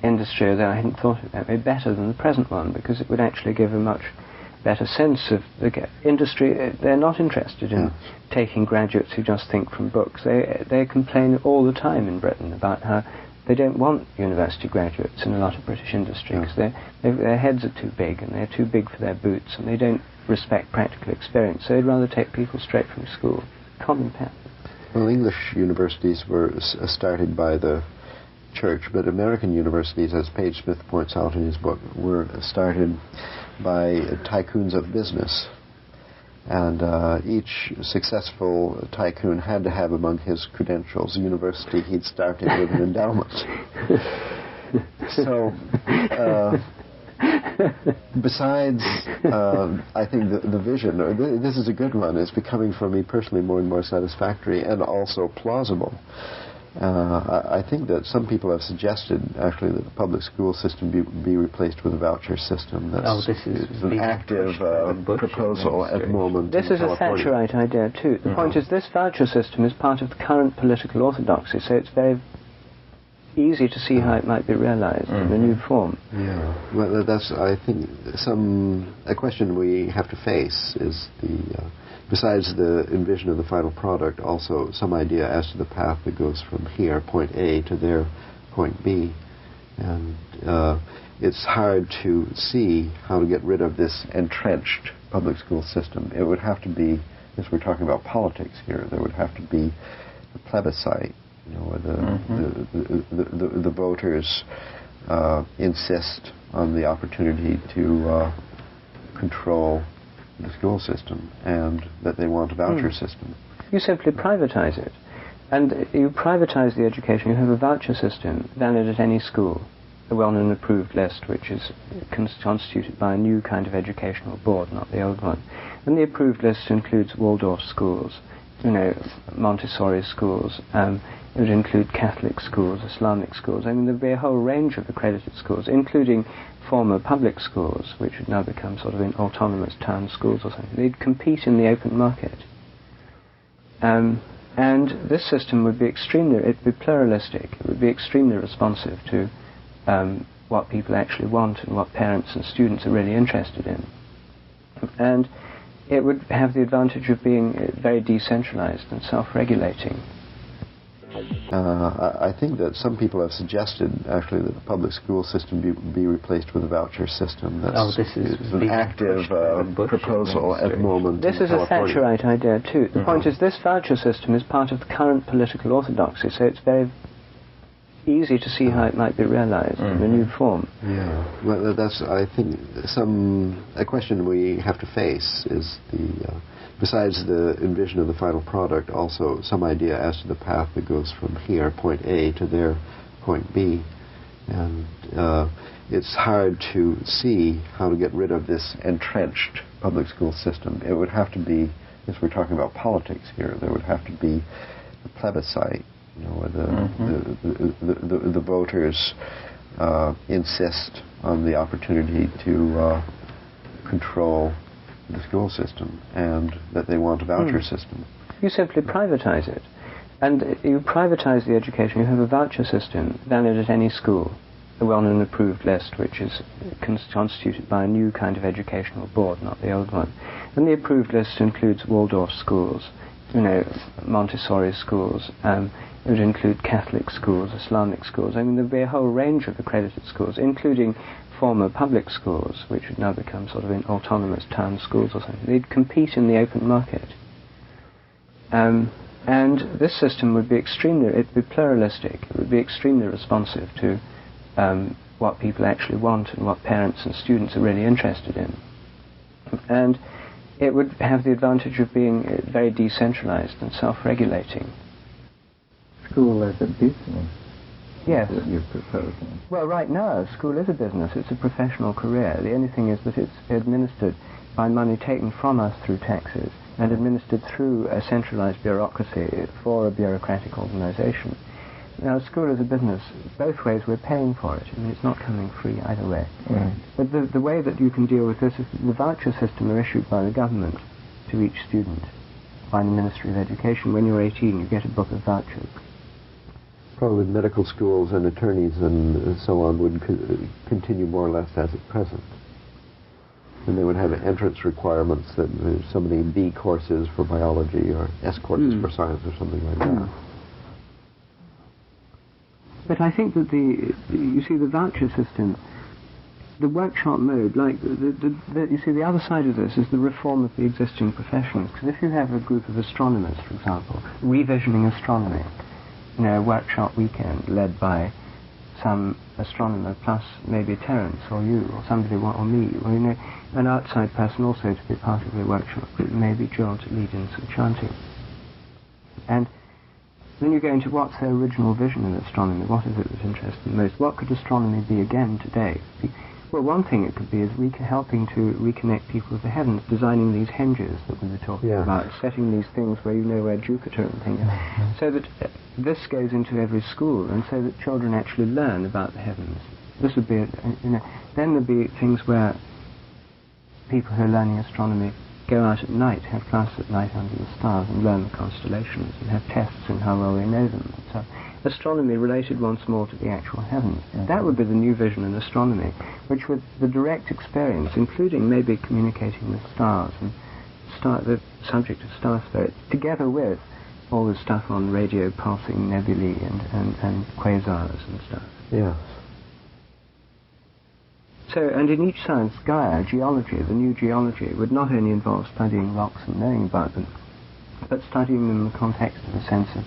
industry, although I hadn't thought of it that way, better than the present one, because it would actually give a much better sense of the industry. They're not interested in taking graduates who just think from books. They complain all the time in Britain about how they don't want university graduates in a lot of British industry, because their heads are too big, and they're too big for their boots, and they don't respect practical experience, so they'd rather take people straight from school. Common pattern. Well, English universities were started by the church, but American universities, as Page Smith points out in his book, were started by tycoons of business. And each successful tycoon had to have among his credentials a university he'd started with an endowment. So, besides, I think the vision, this is a good one, is becoming for me personally more and more satisfactory and also plausible. I think that some people have suggested, actually, that the public school system be replaced with a voucher system. That's this is an active proposal at the moment. This is a Thatcherite idea, too. The point is, this voucher system is part of the current political orthodoxy, so it's very easy to see how it might be realized in a new form. Yeah, well, that's, I think, a question we have to face is besides the envision of the final product, also some idea as to the path that goes from here, point A, to there, point B. And it's hard to see how to get rid of this entrenched public school system. It would have to be, as we're talking about politics here, there would have to be a plebiscite, where the voters insist on the opportunity to control the school system, and that they want a voucher system. You simply privatize it. And you privatize the education. You have a voucher system valid at any school, on an approved list, which is constituted by a new kind of educational board, not the old one. And the approved list includes Waldorf schools, Montessori schools. It would include Catholic schools, Islamic schools. I mean, there'd be a whole range of accredited schools, including former public schools, which would now become sort of autonomous town schools or something. They'd compete in the open market. And this system would be it'd be pluralistic. It would be extremely responsive to what people actually want and what parents and students are really interested in. And it would have the advantage of being very decentralized and self-regulating. I think that some people have suggested, actually, that the public school system be replaced with a voucher system. That's this is an active proposal at the moment. This is a Thatcherite idea, too. The point is, this voucher system is part of the current political orthodoxy, so it's very easy to see how it might be realized in a new form. Yeah, well, that's, I think, a question we have to face is besides the envision of the final product, also some idea as to the path that goes from here, point A, to there, point B. And it's hard to see how to get rid of this entrenched public school system. It would have to be, if we're talking about politics here, there would have to be a plebiscite, where the voters insist on the opportunity to control the school system, and that they want a voucher system. You simply privatize it. And you privatize the education. You have a voucher system valid at any school, on an approved list, which is constituted by a new kind of educational board, not the old one. And the approved list includes Waldorf schools, Montessori schools. It would include Catholic schools, Islamic schools. I mean, there would be a whole range of accredited schools, including former public schools, which would now become sort of autonomous town schools or something. They'd compete in the open market. And this system would be it'd be pluralistic. It would be extremely responsive to what people actually want and what parents and students are really interested in. And it would have the advantage of being very decentralized and self-regulating. School as a business. Yes. That you're proposing. Well, right now, school is a business. It's a professional career. The only thing is that it's administered by money taken from us through taxes and administered through a centralized bureaucracy for a bureaucratic organization. Now, school is a business. Both ways we're paying for it. I mean, it's not coming free either way. Right. But the way that you can deal with this is the voucher system are issued by the government to each student by the Ministry of Education. When you're 18, you get a book of vouchers. Probably medical schools and attorneys and so on would continue more or less as at present. And they would have entrance requirements that there's so many B courses for biology or S courses for science or something like that. But I think that you see the voucher system, the workshop mode, like you see the other side of this is the reform of the existing professions. Because if you have a group of astronomers, for example, revisioning astronomy, a workshop weekend led by some astronomer plus maybe Terence or you or somebody or me, or an outside person also to be part of the workshop group, maybe Joel to lead in some chanting. And then you go into what's their original vision of astronomy, what is it that interests them most, what could astronomy be again today? Well, one thing it could be is helping to reconnect people with the heavens, designing these henges that we were talking about, setting these things where you know where Jupiter and things are, so that this goes into every school, and so that children actually learn about the heavens. This would be, then there'd be things where people who are learning astronomy go out at night, have class at night under the stars and learn the constellations and have tests in how well they know them. So astronomy related once more to the actual heavens. That would be the new vision in astronomy, which with the direct experience, including maybe communicating with stars and the subject of star spirits, together with all the stuff on radio, pulsing nebulae and quasars and stuff. Yes. So, and in each science, Gaia, geology, the new geology, would not only involve studying rocks and knowing about them, but studying them in the context of a sense of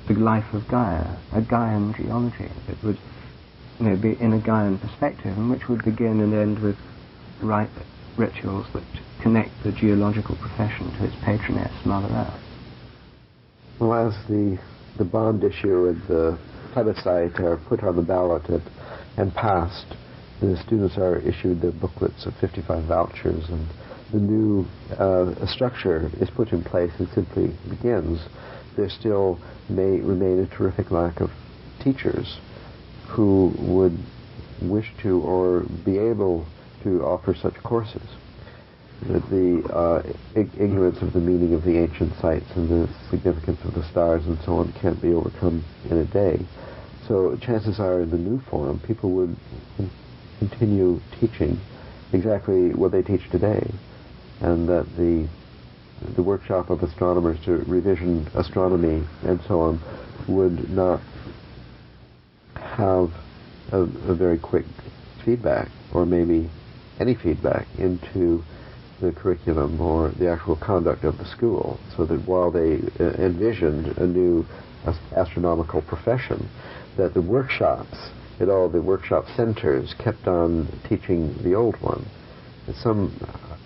the life of Gaia, a Gaian geology that would be in a Gaian perspective, and which would begin and end with right rituals that connect the geological profession to its patroness, Mother Earth. Well, as the bond issue and the plebiscite are put on the ballot and passed, the students are issued the booklets of 55 vouchers, and the new structure is put in place and simply begins. There still may remain a terrific lack of teachers who would wish to or be able to offer such courses. That the ignorance of the meaning of the ancient sites and the significance of the stars and so on can't be overcome in a day. So chances are in the new form people would continue teaching exactly what they teach today, and that the workshop of astronomers to revision astronomy and so on would not have a very quick feedback, or maybe any feedback, into the curriculum or the actual conduct of the school, so that while they envisioned a new astronomical profession, that the workshops at all the workshop centers kept on teaching the old one. And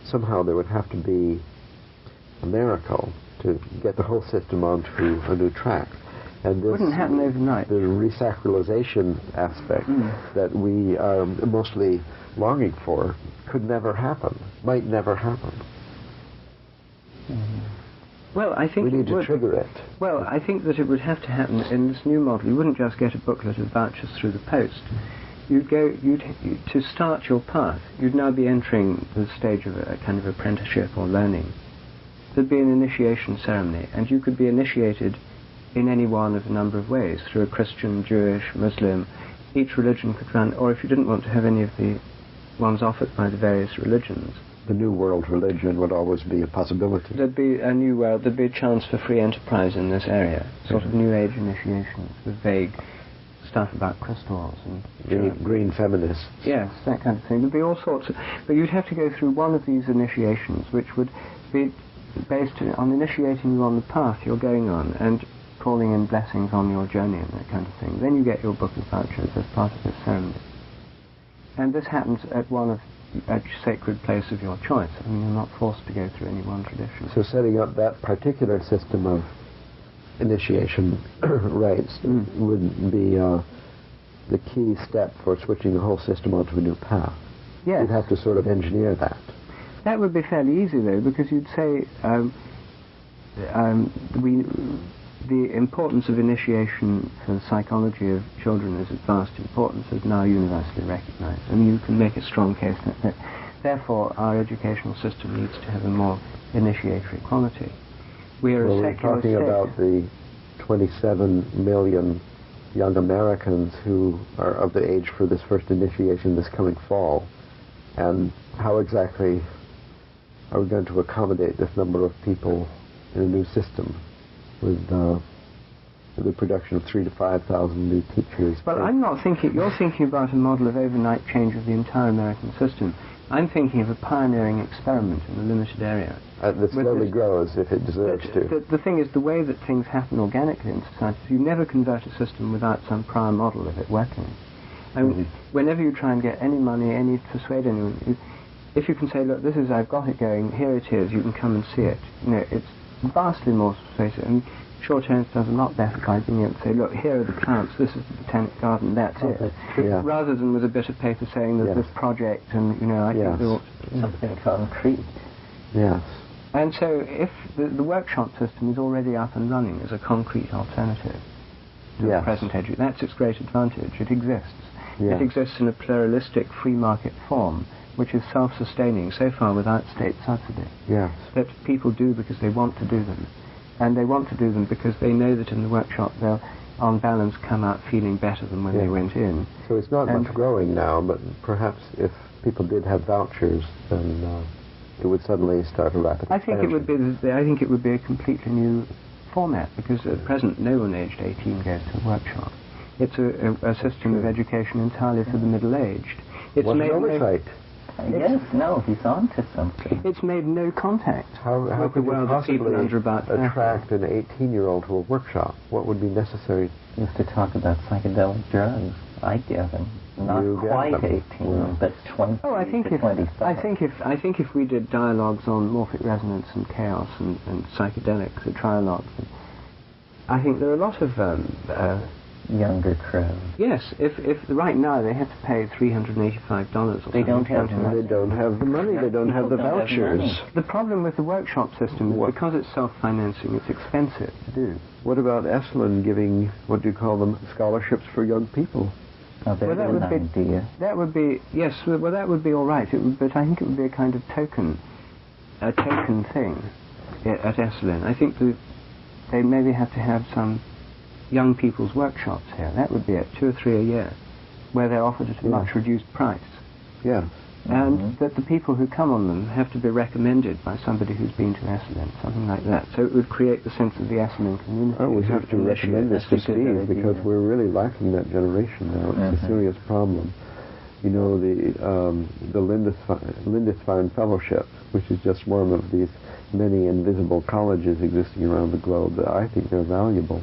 somehow there would have to be a miracle to get the whole system onto a new track. And this Wouldn't happen overnight. The resacralization aspect that we are mostly longing for could never happen, might never happen. Well, I think we need to trigger it. Well, I think that it would have to happen in this new model. You wouldn't just get a booklet of vouchers through the post. To start your path, you'd now be entering the stage of a kind of apprenticeship or learning. There'd be an initiation ceremony, and you could be initiated in any one of a number of ways, through a Christian, Jewish, Muslim. Each religion could run, or if you didn't want to have any of the ones offered by the various religions. The New World religion would always be a possibility. There'd be a new world, there'd be a chance for free enterprise in this area, sort of New Age initiations with vague stuff about crystals and green feminists. Yes, that kind of thing. There'd be all sorts of, but you'd have to go through one of these initiations, which would be based on initiating you on the path you're going on and calling in blessings on your journey and that kind of thing. Then you get your book of vouchers as part of this ceremony. And this happens at a sacred place of your choice. I mean, you're not forced to go through any one tradition. So setting up that particular system of initiation rites would be the key step for switching the whole system onto a new path. Yes. You'd have to sort of engineer that. That would be fairly easy, though, because you'd say the importance of initiation for the psychology of children is of vast importance, is now universally recognized. And you can make a strong case that therefore our educational system needs to have a more initiatory quality. We're talking about the 27 million young Americans who are of the age for this first initiation this coming fall, and how exactly are we going to accommodate this number of people in a new system with the production of 3,000 to 5,000 new teachers? Well, I'm not thinking, you're thinking about a model of overnight change of the entire American system. I'm thinking of a pioneering experiment in a limited area. That slowly grows if it deserves to. The thing is, the way that things happen organically in society, you never convert a system without some prior model of it working. I mean, whenever you try and get any money, persuade anyone, if you can say, look, this is, I've got it going, here it is, you can come and see it. You know, it's vastly more persuasive. And Shorthand does a lot better by being able to say, look, here are the plants, this is the botanic garden, that's it. Yeah. Rather than with a bit of paper saying there's this project and, you know, I think there ought to be something concrete. Yes. And so if the workshop system is already up and running as a concrete alternative to the present education, that's its great advantage. It exists. Yeah. It exists in a pluralistic free market form, which is self-sustaining so far without state subsidy. Yes. That people do because they want to do them. And they want to do them because they know that in the workshop they'll, on balance, come out feeling better than when they went in. So it's not much growing now, but perhaps if people did have vouchers, then it would suddenly start a rapid expansion. I think it would be a completely new format, because at present no one aged 18 goes to a workshop. It's a system of education entirely for the middle-aged. It's What's an oversight? Yes, no, he's on to something. It's made no contact How with the could you world of people possibly under about attract an 18-year-old to a workshop? What would be necessary? Used to talk about psychedelic drugs. I get them. Not quite 18, but 20 to 25. I think if we did dialogues on morphic resonance and chaos and psychedelics, the trialogues, I think there are a lot of younger crowd. Yes, if right now they have to pay $385 or something. They don't have the money. They don't have the money. They don't have the vouchers. The problem with the workshop system is because it's self-financing, it's expensive to do. What about Esalen giving, what do you call them, scholarships for young people? Oh, that would be that would be, yes, well that would be all right, but I think it would be a kind of token thing at Esalen. I think that they maybe have to have some young people's workshops here. That would be it, 2 or 3 a year, where they're offered at a much reduced price. Yeah. And that the people who come on them have to be recommended by somebody who's been to Esalen, something like that. So it would create the sense of the Esalen community. Oh, we have to recommend this to Steve, because we're really lacking that generation now. It's a serious problem. You know, the Lindisfarne Fellowship, which is just one of these many invisible colleges existing around the globe, that I think they're valuable.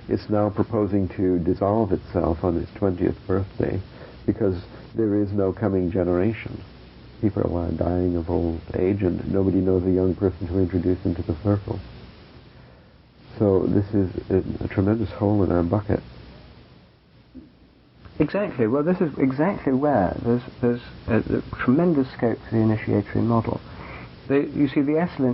It's now proposing to dissolve itself on its 20th birthday because there is no coming generation. People are dying of old age, and nobody knows a young person to introduce into the circle. So this is a tremendous hole in our bucket. Exactly. Well, this is exactly where there's a tremendous scope for the initiatory model. You see,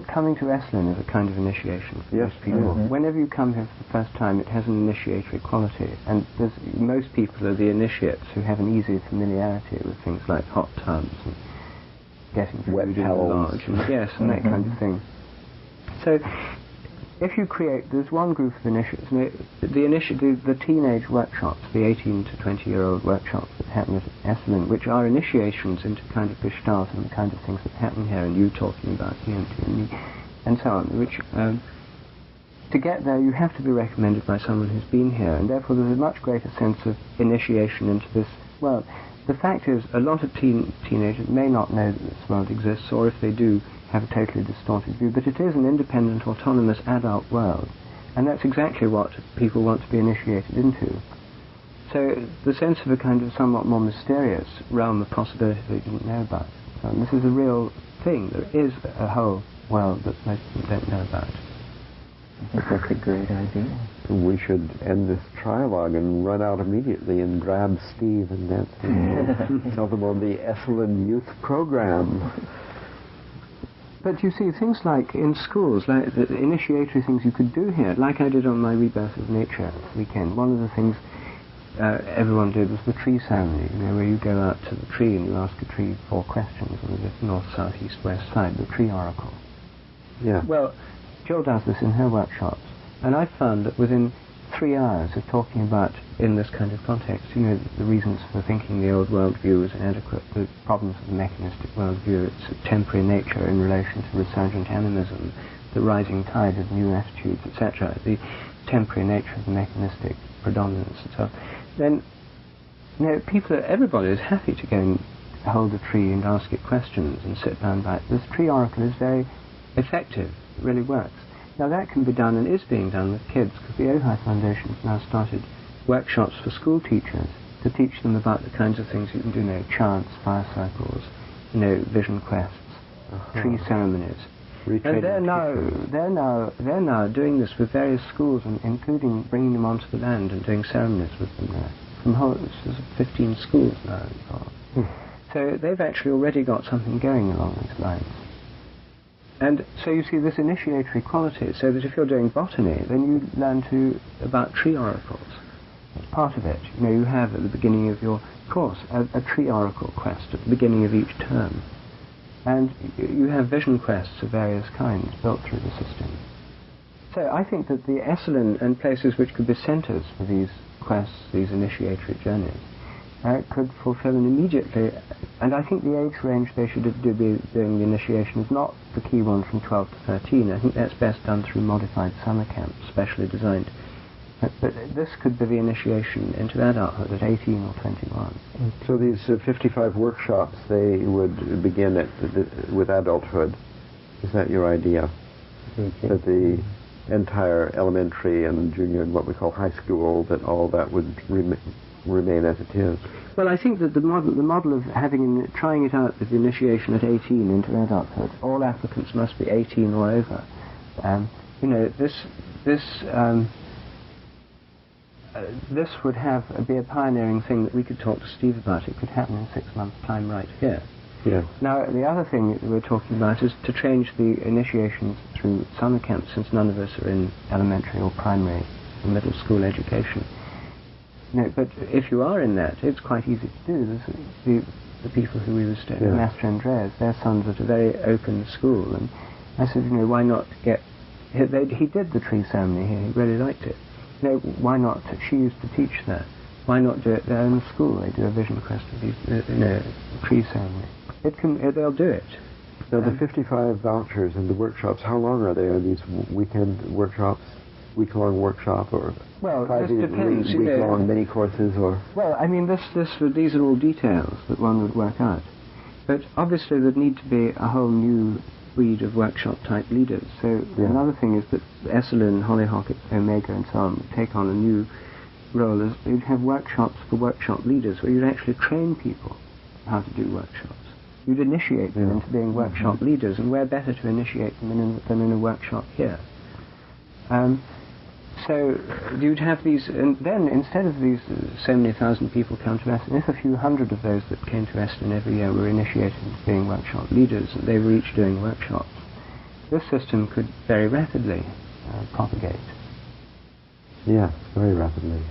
coming to Esalen is a kind of initiation for most people. Mm-hmm. Whenever you come here for the first time, it has an initiatory quality, and most people are the initiates who have an easy familiarity with things like hot tubs and getting wet food in the towels. lodge, and that kind of thing. So, if you there's one group of initiates, the teenage workshops, the 18 to 20-year-old workshops that happen at Esalen, which are initiations into kind of Gestalt and the kind of things that happen here, and you talking about EMT and me, and so on, which, to get there you have to be recommended by someone who's been here, and therefore there's a much greater sense of initiation into this world. The fact is, a lot of teenagers may not know that this world exists, or if they do, have a totally distorted view, but it is an independent, autonomous adult world, and that's exactly what people want to be initiated into. So the sense of a kind of somewhat more mysterious realm of possibility that you didn't know about. So this is a real thing. There is a whole world that most people don't know about. I think that's a great idea. We should end this trialogue and run out immediately and grab Steve and Nancy and tell them on the Esalen Youth Program. But you see, things like in schools, like the initiatory things you could do here, like I did on my Rebirth of Nature weekend. One of the things everyone did was the tree ceremony, where you go out to the tree and you ask a tree 4 questions on the north, south, east, west side, the tree oracle. Yeah. Well, Jill does this in her workshops, and I found that within 3 hours of talking about, in this kind of context, the reasons for thinking the old worldview is inadequate, the problems of the mechanistic worldview, its temporary nature in relation to resurgent animism, the rising tide of new attitudes, etc., the temporary nature of the mechanistic predominance and so on, then everybody is happy to go and hold a tree and ask it questions and sit down by it. This tree oracle is very effective, it really works. Now that can be done and is being done with kids, because the Ojai Foundation has now started workshops for school teachers to teach them about the kinds of things you can do, chants, fire circles, vision quests, tree ceremonies. And they're now doing this with various schools, and including bringing them onto the land and doing ceremonies with them there. There's 15 schools now involved. So they've actually already got something going along these lines. And so you see this initiatory quality, so that if you're doing botany, then you learn about tree oracles. It's part of it. You have at the beginning of your course a tree oracle quest at the beginning of each term. And you have vision quests of various kinds built through the system. So I think that the Esalen and places which could be centres for these quests, these initiatory journeys, could fulfill an immediately, and I think the age range they should be doing the initiation is not the key one from 12 to 13. I think that's best done through modified summer camps, specially designed. But this could be the initiation into adulthood at 18 or 21. So these 55 workshops, they would begin with adulthood. Is that your idea? Okay. That the entire elementary and junior and what we call high school, that all that would remain as it is? Well, I think that the model of trying it out with the initiation at 18 into adulthood, all applicants must be 18 or over. This would be a pioneering thing that we could talk to Steve about. It could happen in 6 months' time right here. Yeah. Now, the other thing that we're talking about is to change the initiations through summer camps, since none of us are in elementary or primary or middle school education. But if you are in that, it's quite easy to do. The people who we were staying with, Master Andreas, their sons at a very open school, and I said, why not get... He did the tree ceremony here, he really liked it. Why not? She used to teach there. Why not do it there in the school? They do a vision quest of tree ceremony. They'll do it. Now the 55 vouchers and the workshops, how long are they? Are these weekend workshops, week-long workshop, or this depends. Week-long mini courses, or? Well, I mean, these are all details that one would work out. But obviously there'd need to be a whole new breed of workshop-type leaders. So another thing is that Esalen, Hollyhock, Omega, and so on would take on a new role. As you'd have workshops for workshop leaders, where you'd actually train people how to do workshops. You'd initiate them into being workshop leaders, and where better to initiate them than in a workshop here. So you'd have these, and then instead of these so many thousand people come to Eston, if a few hundred of those that came to Eston every year were initiated into being workshop leaders, and they were each doing workshops, this system could very rapidly propagate. Yes, very rapidly.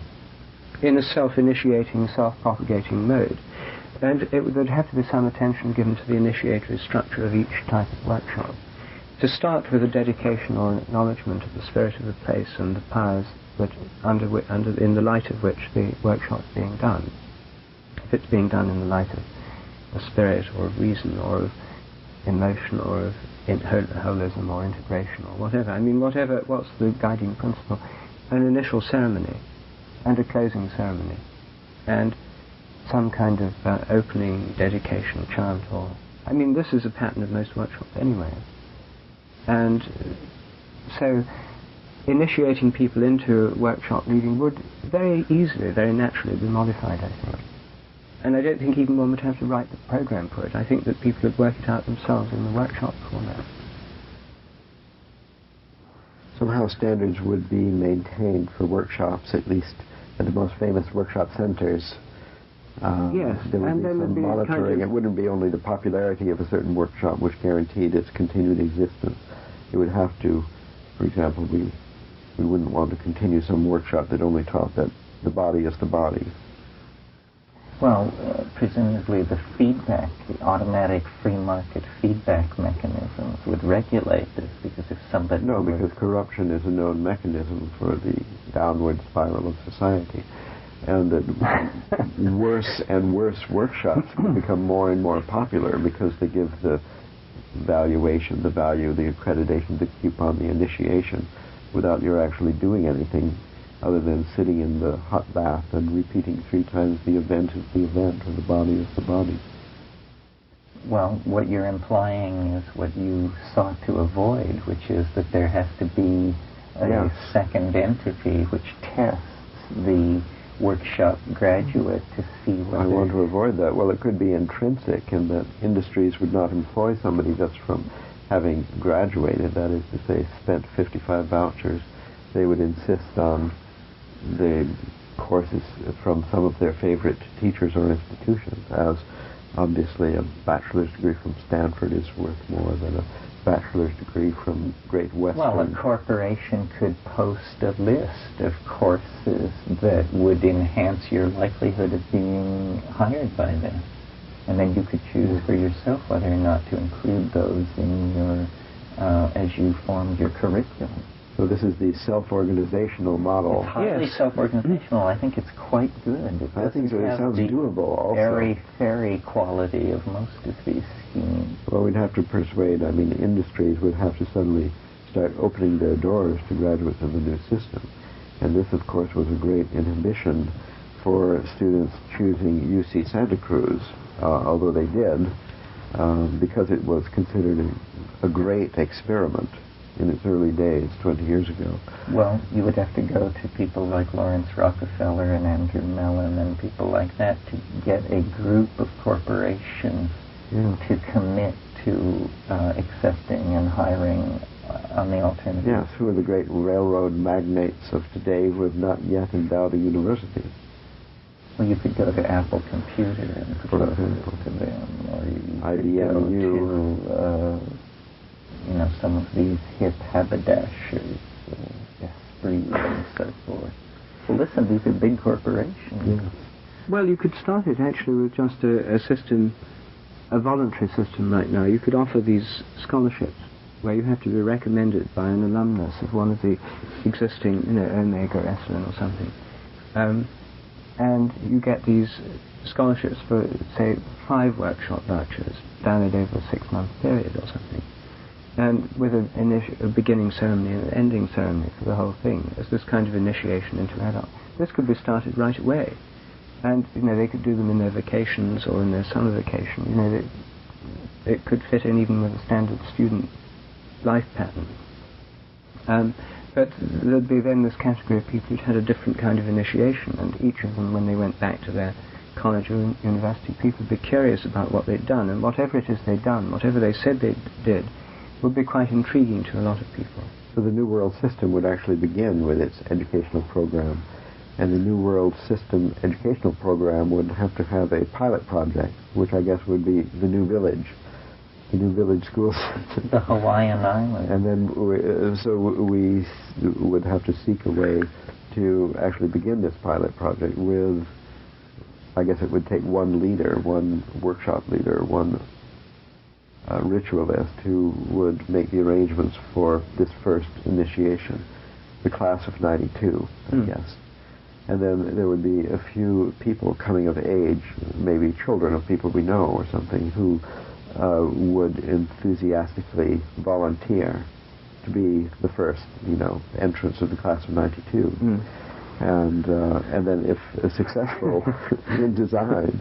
In a self-initiating, self-propagating mode. And there'd have to be some attention given to the initiatory structure of each type of workshop. To start with a dedication or an acknowledgement of the spirit of the place and the powers that in the light of which the workshop's being done. If it's being done in the light of a spirit or of reason or of emotion or of holism or integration or whatever. I mean, what's the guiding principle? An initial ceremony and a closing ceremony and some kind of opening dedication chant or... I mean, this is a pattern of most workshops anyway. And so initiating people into workshop leading would very easily, very naturally be modified, I think. And I don't think even one would have to write the program for it. I think that people would work it out themselves in the workshop format. Somehow standards would be maintained for workshops, at least at the most famous workshop centers. Yes, there would and be then some monitoring. It wouldn't be only the popularity of a certain workshop which guaranteed its continued existence. It would have to, for example, we wouldn't want to continue some workshop that only taught that the body is the body. Well, presumably the feedback, the automatic free market feedback mechanisms would regulate this, because if somebody... No, because corruption is a known mechanism for the downward spiral of society. And that worse and worse workshops will become more and more popular because they give the valuation, the value, the accreditation to keep on the initiation without your actually doing anything other than sitting in the hot bath and repeating 3 times the event is the event or the body is the body. Well, what you're implying is what you sought to avoid, which is that there has to be a second entity which tests the workshop graduate to see whether... I want to avoid that. Well, it could be intrinsic in that industries would not employ somebody just from having graduated, that is to say, spent 55 vouchers. They would insist on the courses from some of their favorite teachers or institutions, as obviously a bachelor's degree from Stanford is worth more than a bachelor's degree from Great Western. Well, a corporation could post a list of courses that would enhance your likelihood of being hired by them. And then you could choose for yourself whether or not to include those in your, as you formed your curriculum. So this is the self-organizational model. It's highly self-organizational. I think it's quite good. I think so. It sounds doable also. Airy-fairy quality of most of these schemes. Well, we'd have to persuade, industries would have to suddenly start opening their doors to graduates of the new system. And this, of course, was a great inhibition for students choosing UC Santa Cruz, although they did, because it was considered a great experiment in its early days, 20 years ago. Well, you would have to go to people like Lawrence Rockefeller and Andrew Mellon and people like that to get a group of corporations to commit to accepting and hiring on the alternative. Yes, who are the great railroad magnates of today who have not yet endowed a university. Well, you could go to Apple Computer and propose to them, or you IBM, could go to some of these hip haberdashers, Esprit and so forth. Well, listen, these are big corporations. Yes. Well, you could start it actually with just a system, a voluntary system right now. You could offer these scholarships where you have to be recommended by an alumnus of one of the existing, Omega or Esalen or something. And you get these scholarships for, say, 5 workshop vouchers, valid over a 6-month period or something. And with a beginning ceremony and an ending ceremony for the whole thing, as this kind of initiation into adult. This could be started right away. And, they could do them in their vacations or in their summer vacation. It could fit in even with a standard student life pattern. But there'd be then this category of people who'd had a different kind of initiation, and each of them, when they went back to their college or university, people would be curious about what they'd done, and whatever it is they'd done, whatever they said they did, would be quite intriguing to a lot of people. So the New World System would actually begin with its educational program, and the New World System educational program would have to have a pilot project, which I guess would be the New Village, the New Village school system. The Hawaiian Islands. And then so we would have to seek a way to actually begin this pilot project with, I guess it would take one leader, one workshop leader, one ritualist who would make the arrangements for this first initiation, the class of 92, I guess. And then there would be a few people coming of age, maybe children of people we know or something, who would enthusiastically volunteer to be the first, entrance of the class of 92. And then if successful in design,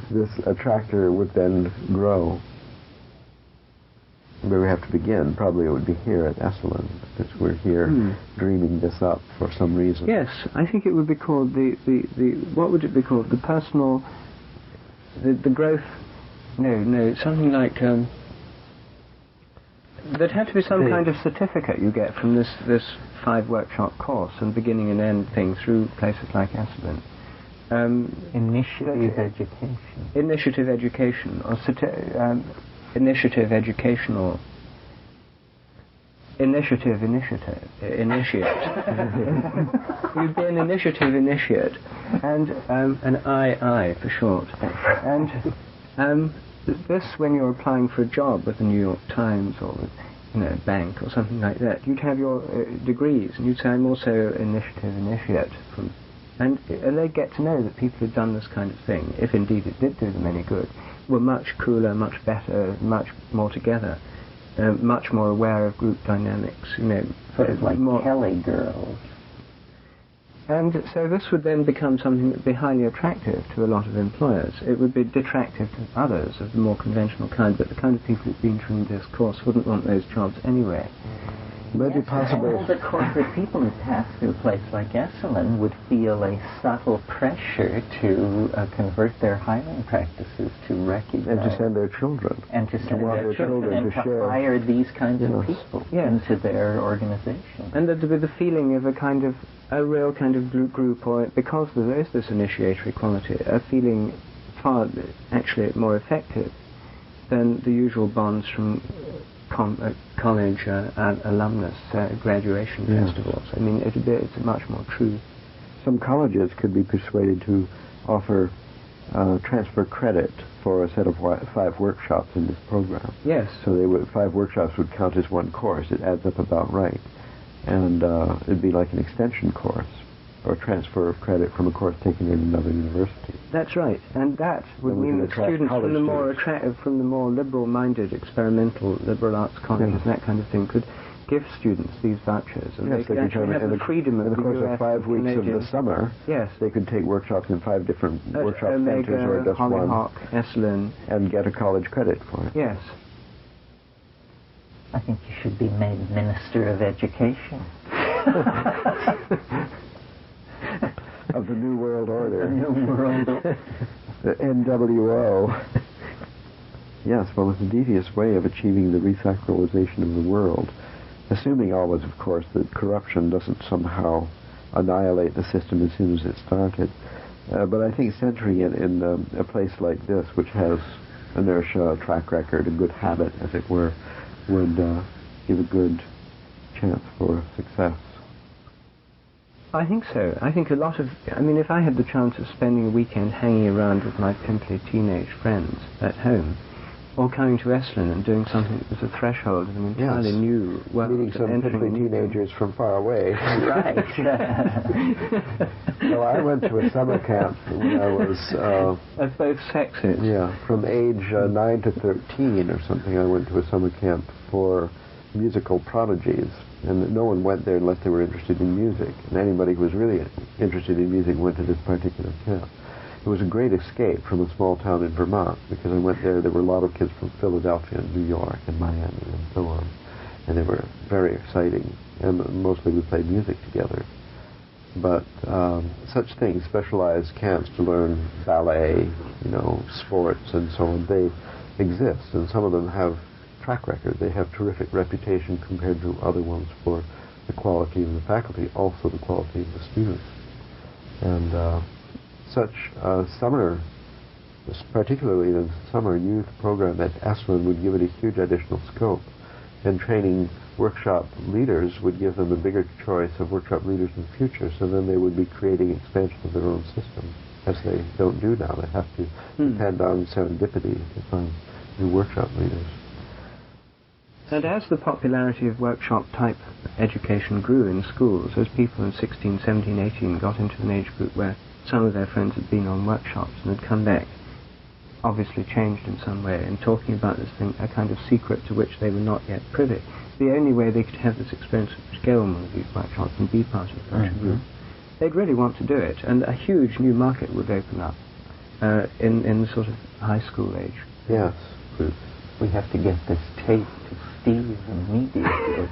this attractor would then grow. Where we have to begin, probably it would be here at Esalen, because we're here dreaming this up for some reason. Yes, I think it would be called what would it be called? The personal, the growth, no, something like, there'd have to be some kind of certificate you get from this 5-workshop course, and beginning and end thing through places like Esalen. Initiative education. Initiative education, or initiative educational initiate. You'd be an initiative initiate, and an II for short. And this, when you're applying for a job with the New York Times or with, a bank or something like that, you'd have your degrees, and you'd say, I'm also initiative initiate from. And they'd get to know that people who'd done this kind of thing, if indeed it did do them any good, were much cooler, much better, much more together, much more aware of group dynamics, Sort of like more Kelly girls. And so this would then become something that would be highly attractive to a lot of employers. It would be detractive to others of the more conventional kind, but the kind of people who've been through this course wouldn't want those jobs anyway. Maybe possible. All the corporate people who pass through a place like Esalen would feel a subtle pressure to convert their hiring practices to recognize. And to send their children. And to send their children and to hire these kinds of people into their organization. And there'd be the feeling of a real kind of group, or because there is this initiatory quality, a feeling far actually more effective than the usual bonds from college alumnus graduation festivals. I mean, it's much more true. Some colleges could be persuaded to offer transfer credit for a set of 5 workshops in this program. Yes. So 5 workshops would count as one course. It adds up about right. And it'd be like an extension course, or transfer of credit from a course taken in another university. That's right, and that would mean that students from the more from the more liberal-minded, experimental liberal arts colleges and that kind of thing could give students these vouchers, and they could actually have the freedom of in the course of 5 weeks of the summer. Yes, they could take workshops in 5 different workshop centers or just Hollyhock, Esalen, and get a college credit for it. Yes. I think you should be made Minister of Education. Of the New World Order. The New World Order. The NWO. Yes, well, it's a devious way of achieving the resacralization of the world, assuming always, of course, that corruption doesn't somehow annihilate the system as soon as it started. But I think centering it in a place like this, which has inertia, a track record, a good habit, as it were, would give a good chance for success. I think so. I think if I had the chance of spending a weekend hanging around with my pimply teenage friends at home, or coming to Esalen and doing something that was a threshold of an entirely new world. Meeting some pimply teenagers from far away. Right. Well, I went to a summer camp when I was... of both sexes. Yeah, from age 9 to 13 or something, I went to a summer camp for musical prodigies. And no one went there unless they were interested in music. And anybody who was really interested in music went to this particular camp. It was a great escape from a small town in Vermont, because I went there were a lot of kids from Philadelphia and New York and Miami and so on. And they were very exciting. And mostly we played music together. but such things, specialized camps to learn ballet, sports and so on, they exist, and some of them have track record. They have terrific reputation compared to other ones for the quality of the faculty, also the quality of the students. And such summer, particularly the summer youth program at Esalen, would give it a huge additional scope, and training workshop leaders would give them a bigger choice of workshop leaders in the future, so then they would be creating expansion of their own system, as they don't do now. They have to depend on serendipity to find new workshop leaders. And as the popularity of workshop-type education grew in schools, as people in 16, 17, 18 got into an age group where some of their friends had been on workshops and had come back, obviously changed in some way, and talking about this thing, a kind of secret to which they were not yet privy. The only way they could have this experience was to go on one of these workshops and be part of such a group. They'd really want to do it, and a huge new market would open up in the sort of high school age. Yes. We have to get this tape to Steve immediately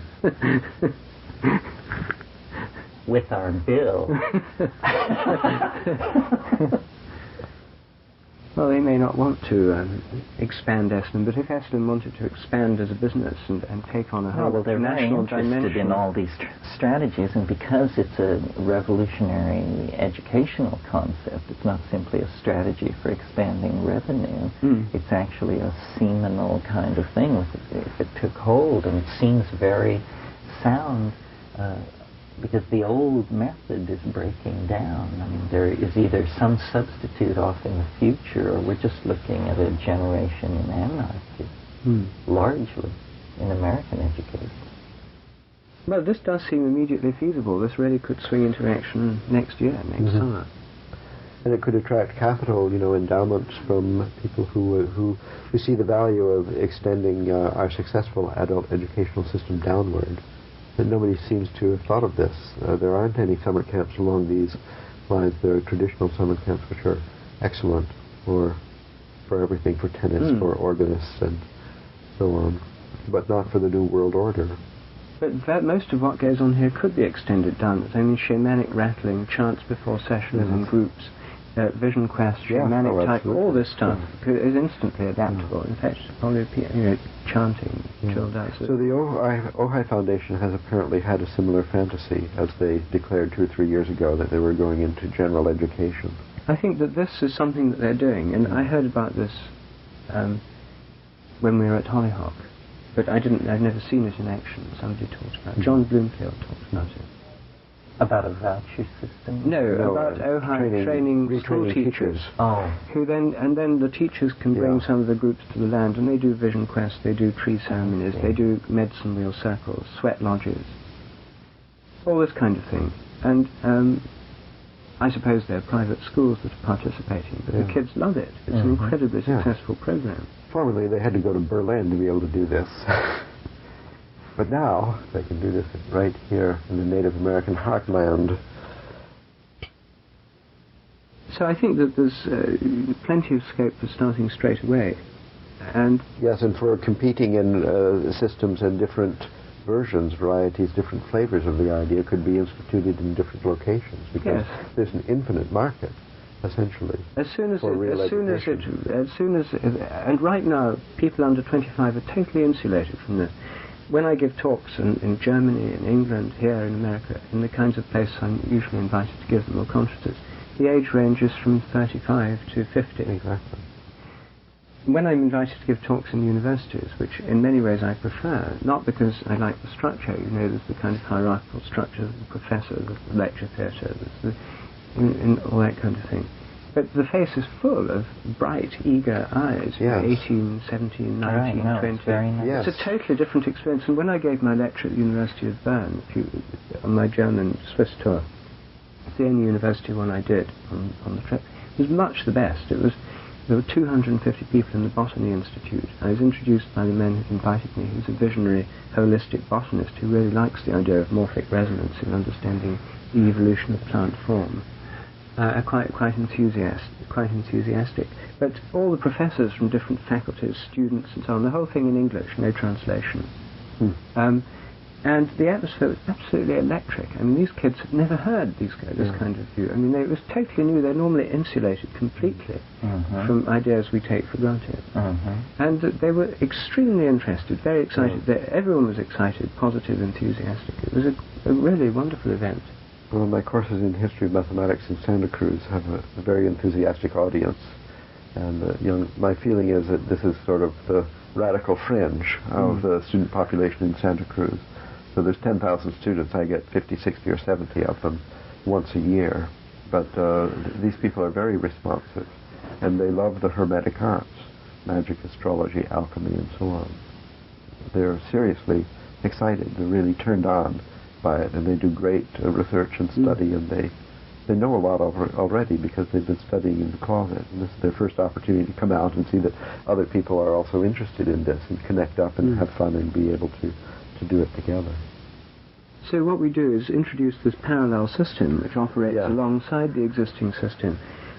with our bill. Well, they may not want to expand Esalen, but if Esalen wanted to expand as a business and take on a whole well, they're national very interested dimension in all these strategies, and because it's a revolutionary educational concept, it's not simply a strategy for expanding revenue. It's actually a seminal kind of thing. If it took hold, and it seems very sound, because the old method is breaking down. I mean, there is either some substitute off in the future, or we're just looking at a generation in anarchy, largely, in American education. Well, this does seem immediately feasible. This really could swing into action next year, next summer. And it could attract capital, endowments from people who see the value of extending our successful adult educational system downward. And nobody seems to have thought of this. There aren't any summer camps along these lines. There are traditional summer camps which are excellent for everything, for tennis, for organists, and so on, but not for the New World Order. But most of what goes on here could be extended down. I mean, shamanic rattling, chants before sessions in groups, vision quest, shamanic type, all this stuff is instantly adaptable. In fact, probably chanting, chilled out. So the Ojai Foundation has apparently had a similar fantasy, as they declared 2 or 3 years ago that they were going into general education. I think that this is something that they're doing, and I heard about this when we were at Hollyhock, but I've never seen it in action. Somebody talked about it. John Bloomfield talked about it. About a voucher system? No, about Ojai training school teachers. Who then the teachers can bring some of the groups to the land, and they do vision quests, they do tree ceremonies, they do medicine wheel circles, sweat lodges, all this kind of thing. And I suppose they're private schools that are participating, but the kids love it. It's an incredibly successful program. Formerly they had to go to Berlin to be able to do this. But now they can do this right here in the Native American heartland. So I think that there's plenty of scope for starting straight away. And yes, and for competing in systems and different versions, varieties, different flavors of the idea could be instituted in different locations, because there's an infinite market, essentially. And right now, people under 25 are totally insulated from this. When I give talks in Germany, in England, here in America, in the kinds of places I'm usually invited to give them, or conferences, the age range is from 35 to 50. Exactly. When I'm invited to give talks in universities, which in many ways I prefer, not because I like the structure, there's the kind of hierarchical structure of the professor, the lecture theatre, and all that kind of thing. But the face is full of bright, eager eyes, 18, 17, 19, 20. It's very nice. It's a totally different experience. And when I gave my lecture at the University of Bern, on my German Swiss tour, it's the only university one I did on the trip, it was much the best. There were 250 people in the Botany Institute. I was introduced by the man who invited me, who's a visionary, holistic botanist who really likes the idea of morphic resonance in understanding the evolution of plant form. Quite enthusiastic. But all the professors from different faculties, students and so on, the whole thing in English, no translation. And the atmosphere was absolutely electric. I mean, these kids had never heard this kind of view. I mean, it was totally new. They're normally insulated completely from ideas we take for granted. And they were extremely interested, very excited. Everyone was excited, positive, enthusiastic. It was a really wonderful event. Well, my courses in history of mathematics in Santa Cruz have a very enthusiastic audience. And my feeling is that this is sort of the radical fringe of the student population in Santa Cruz. So there's 10,000 students. I get 50, 60, or 70 of them once a year. But these people are very responsive, and they love the Hermetic arts, magic, astrology, alchemy, and so on. They're seriously excited. They're really turned on by it, and they do great research and study, and they know a lot already because they've been studying in the closet. And this is their first opportunity to come out and see that other people are also interested in this and connect up and have fun and be able to do it together. So what we do is introduce this parallel system which operates alongside the existing system,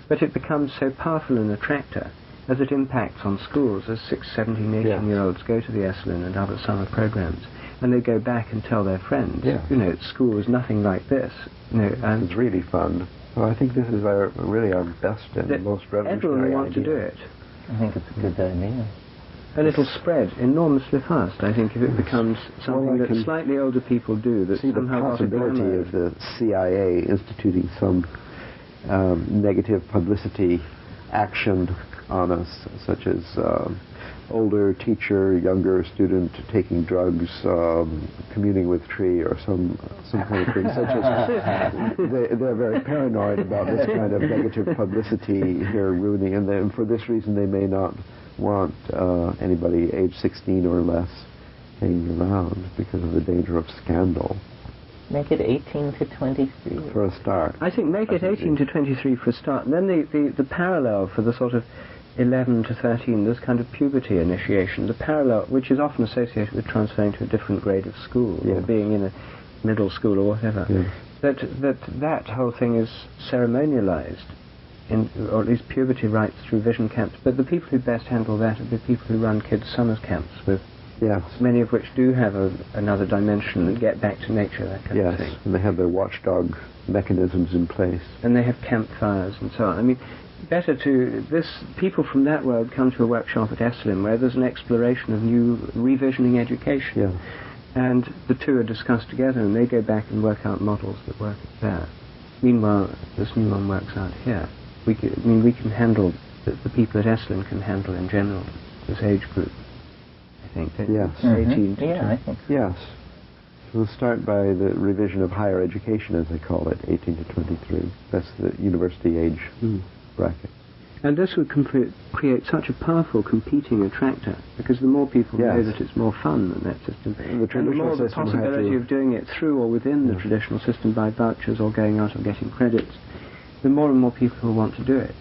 but it becomes so powerful an attractor as it impacts on schools as 6, 17, 18-year-olds go to the Esalen and other summer programs, and they go back and tell their friends, you know, school was nothing like this. You know, and it's really fun. Well, I think this is really our best and most revolutionary everyone wants idea. to do it. I think it's a good idea. And it'll spread enormously fast, I think, if it becomes something that slightly older people do. That see the possibility of the CIA instituting some negative publicity action on us, such as older teacher, younger student taking drugs, communing with tree, or some kind of thing. Such as they're very paranoid about this kind of negative publicity here ruining, and for this reason they may not want anybody age 16 or less hanging around because of the danger of scandal. Make it 18 to 23. For a start. I think make it 18 to 23 for a start. And then the parallel for the sort of 11 to 13, this kind of puberty initiation, the parallel, which is often associated with transferring to a different grade of school, or being in a middle school or whatever, that whole thing is ceremonialized, or at least puberty rites through vision camps. But the people who best handle that are the people who run kids' summers camps, with many of which do have another dimension and get back to nature, that kind of thing. And they have their watchdog mechanisms in place. And they have campfires and so on. I mean, people from that world come to a workshop at Esalen where there's an exploration of new revisioning education. And the two are discussed together, and they go back and work out models that work there. Meanwhile, this new one works out here. We can handle, the people at Esalen can handle in general this age group, I think. 18 to I think so. Yes. We'll start by the revision of higher education, as they call it, 18 to 23. That's the university age bracket. And this would create such a powerful competing attractor, because the more people know that it's more fun than that system, and the more the possibility of doing it through or within the traditional system by vouchers or going out and getting credits, the more and more people will want to do it.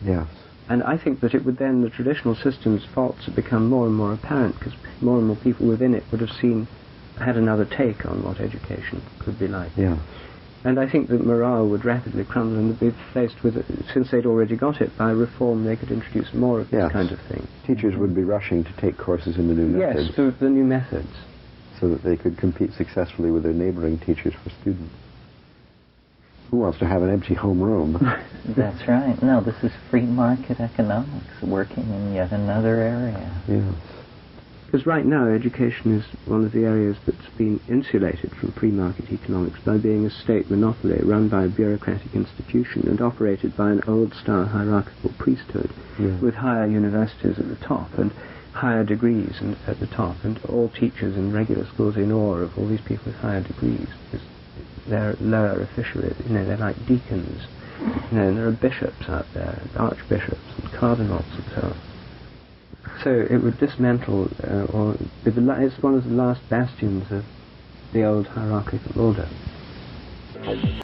Yes. And I think that it would then, the traditional system's faults have become more and more apparent, because more and more people within it would have had another take on what education could be like. Yeah. And I think that morale would rapidly crumble and be faced with it, since they'd already got it, by reform they could introduce more of this kind of thing. Teachers would be rushing to take courses in the new methods. Yes, the new methods. So that they could compete successfully with their neighboring teachers for students. Who wants to have an empty homeroom? That's right. No, this is free market economics working in yet another area. Yes. Because right now education is one of the areas that's been insulated from free market economics by being a state monopoly run by a bureaucratic institution and operated by an old-style hierarchical priesthood with higher universities at the top and higher degrees at the top, and all teachers in regular schools in awe of all these people with higher degrees, because they're lower officially, they're like deacons, and there are bishops out there, and archbishops and cardinals and so on. So it would dismantle, it's one of the last bastions of the old hierarchical order. Okay.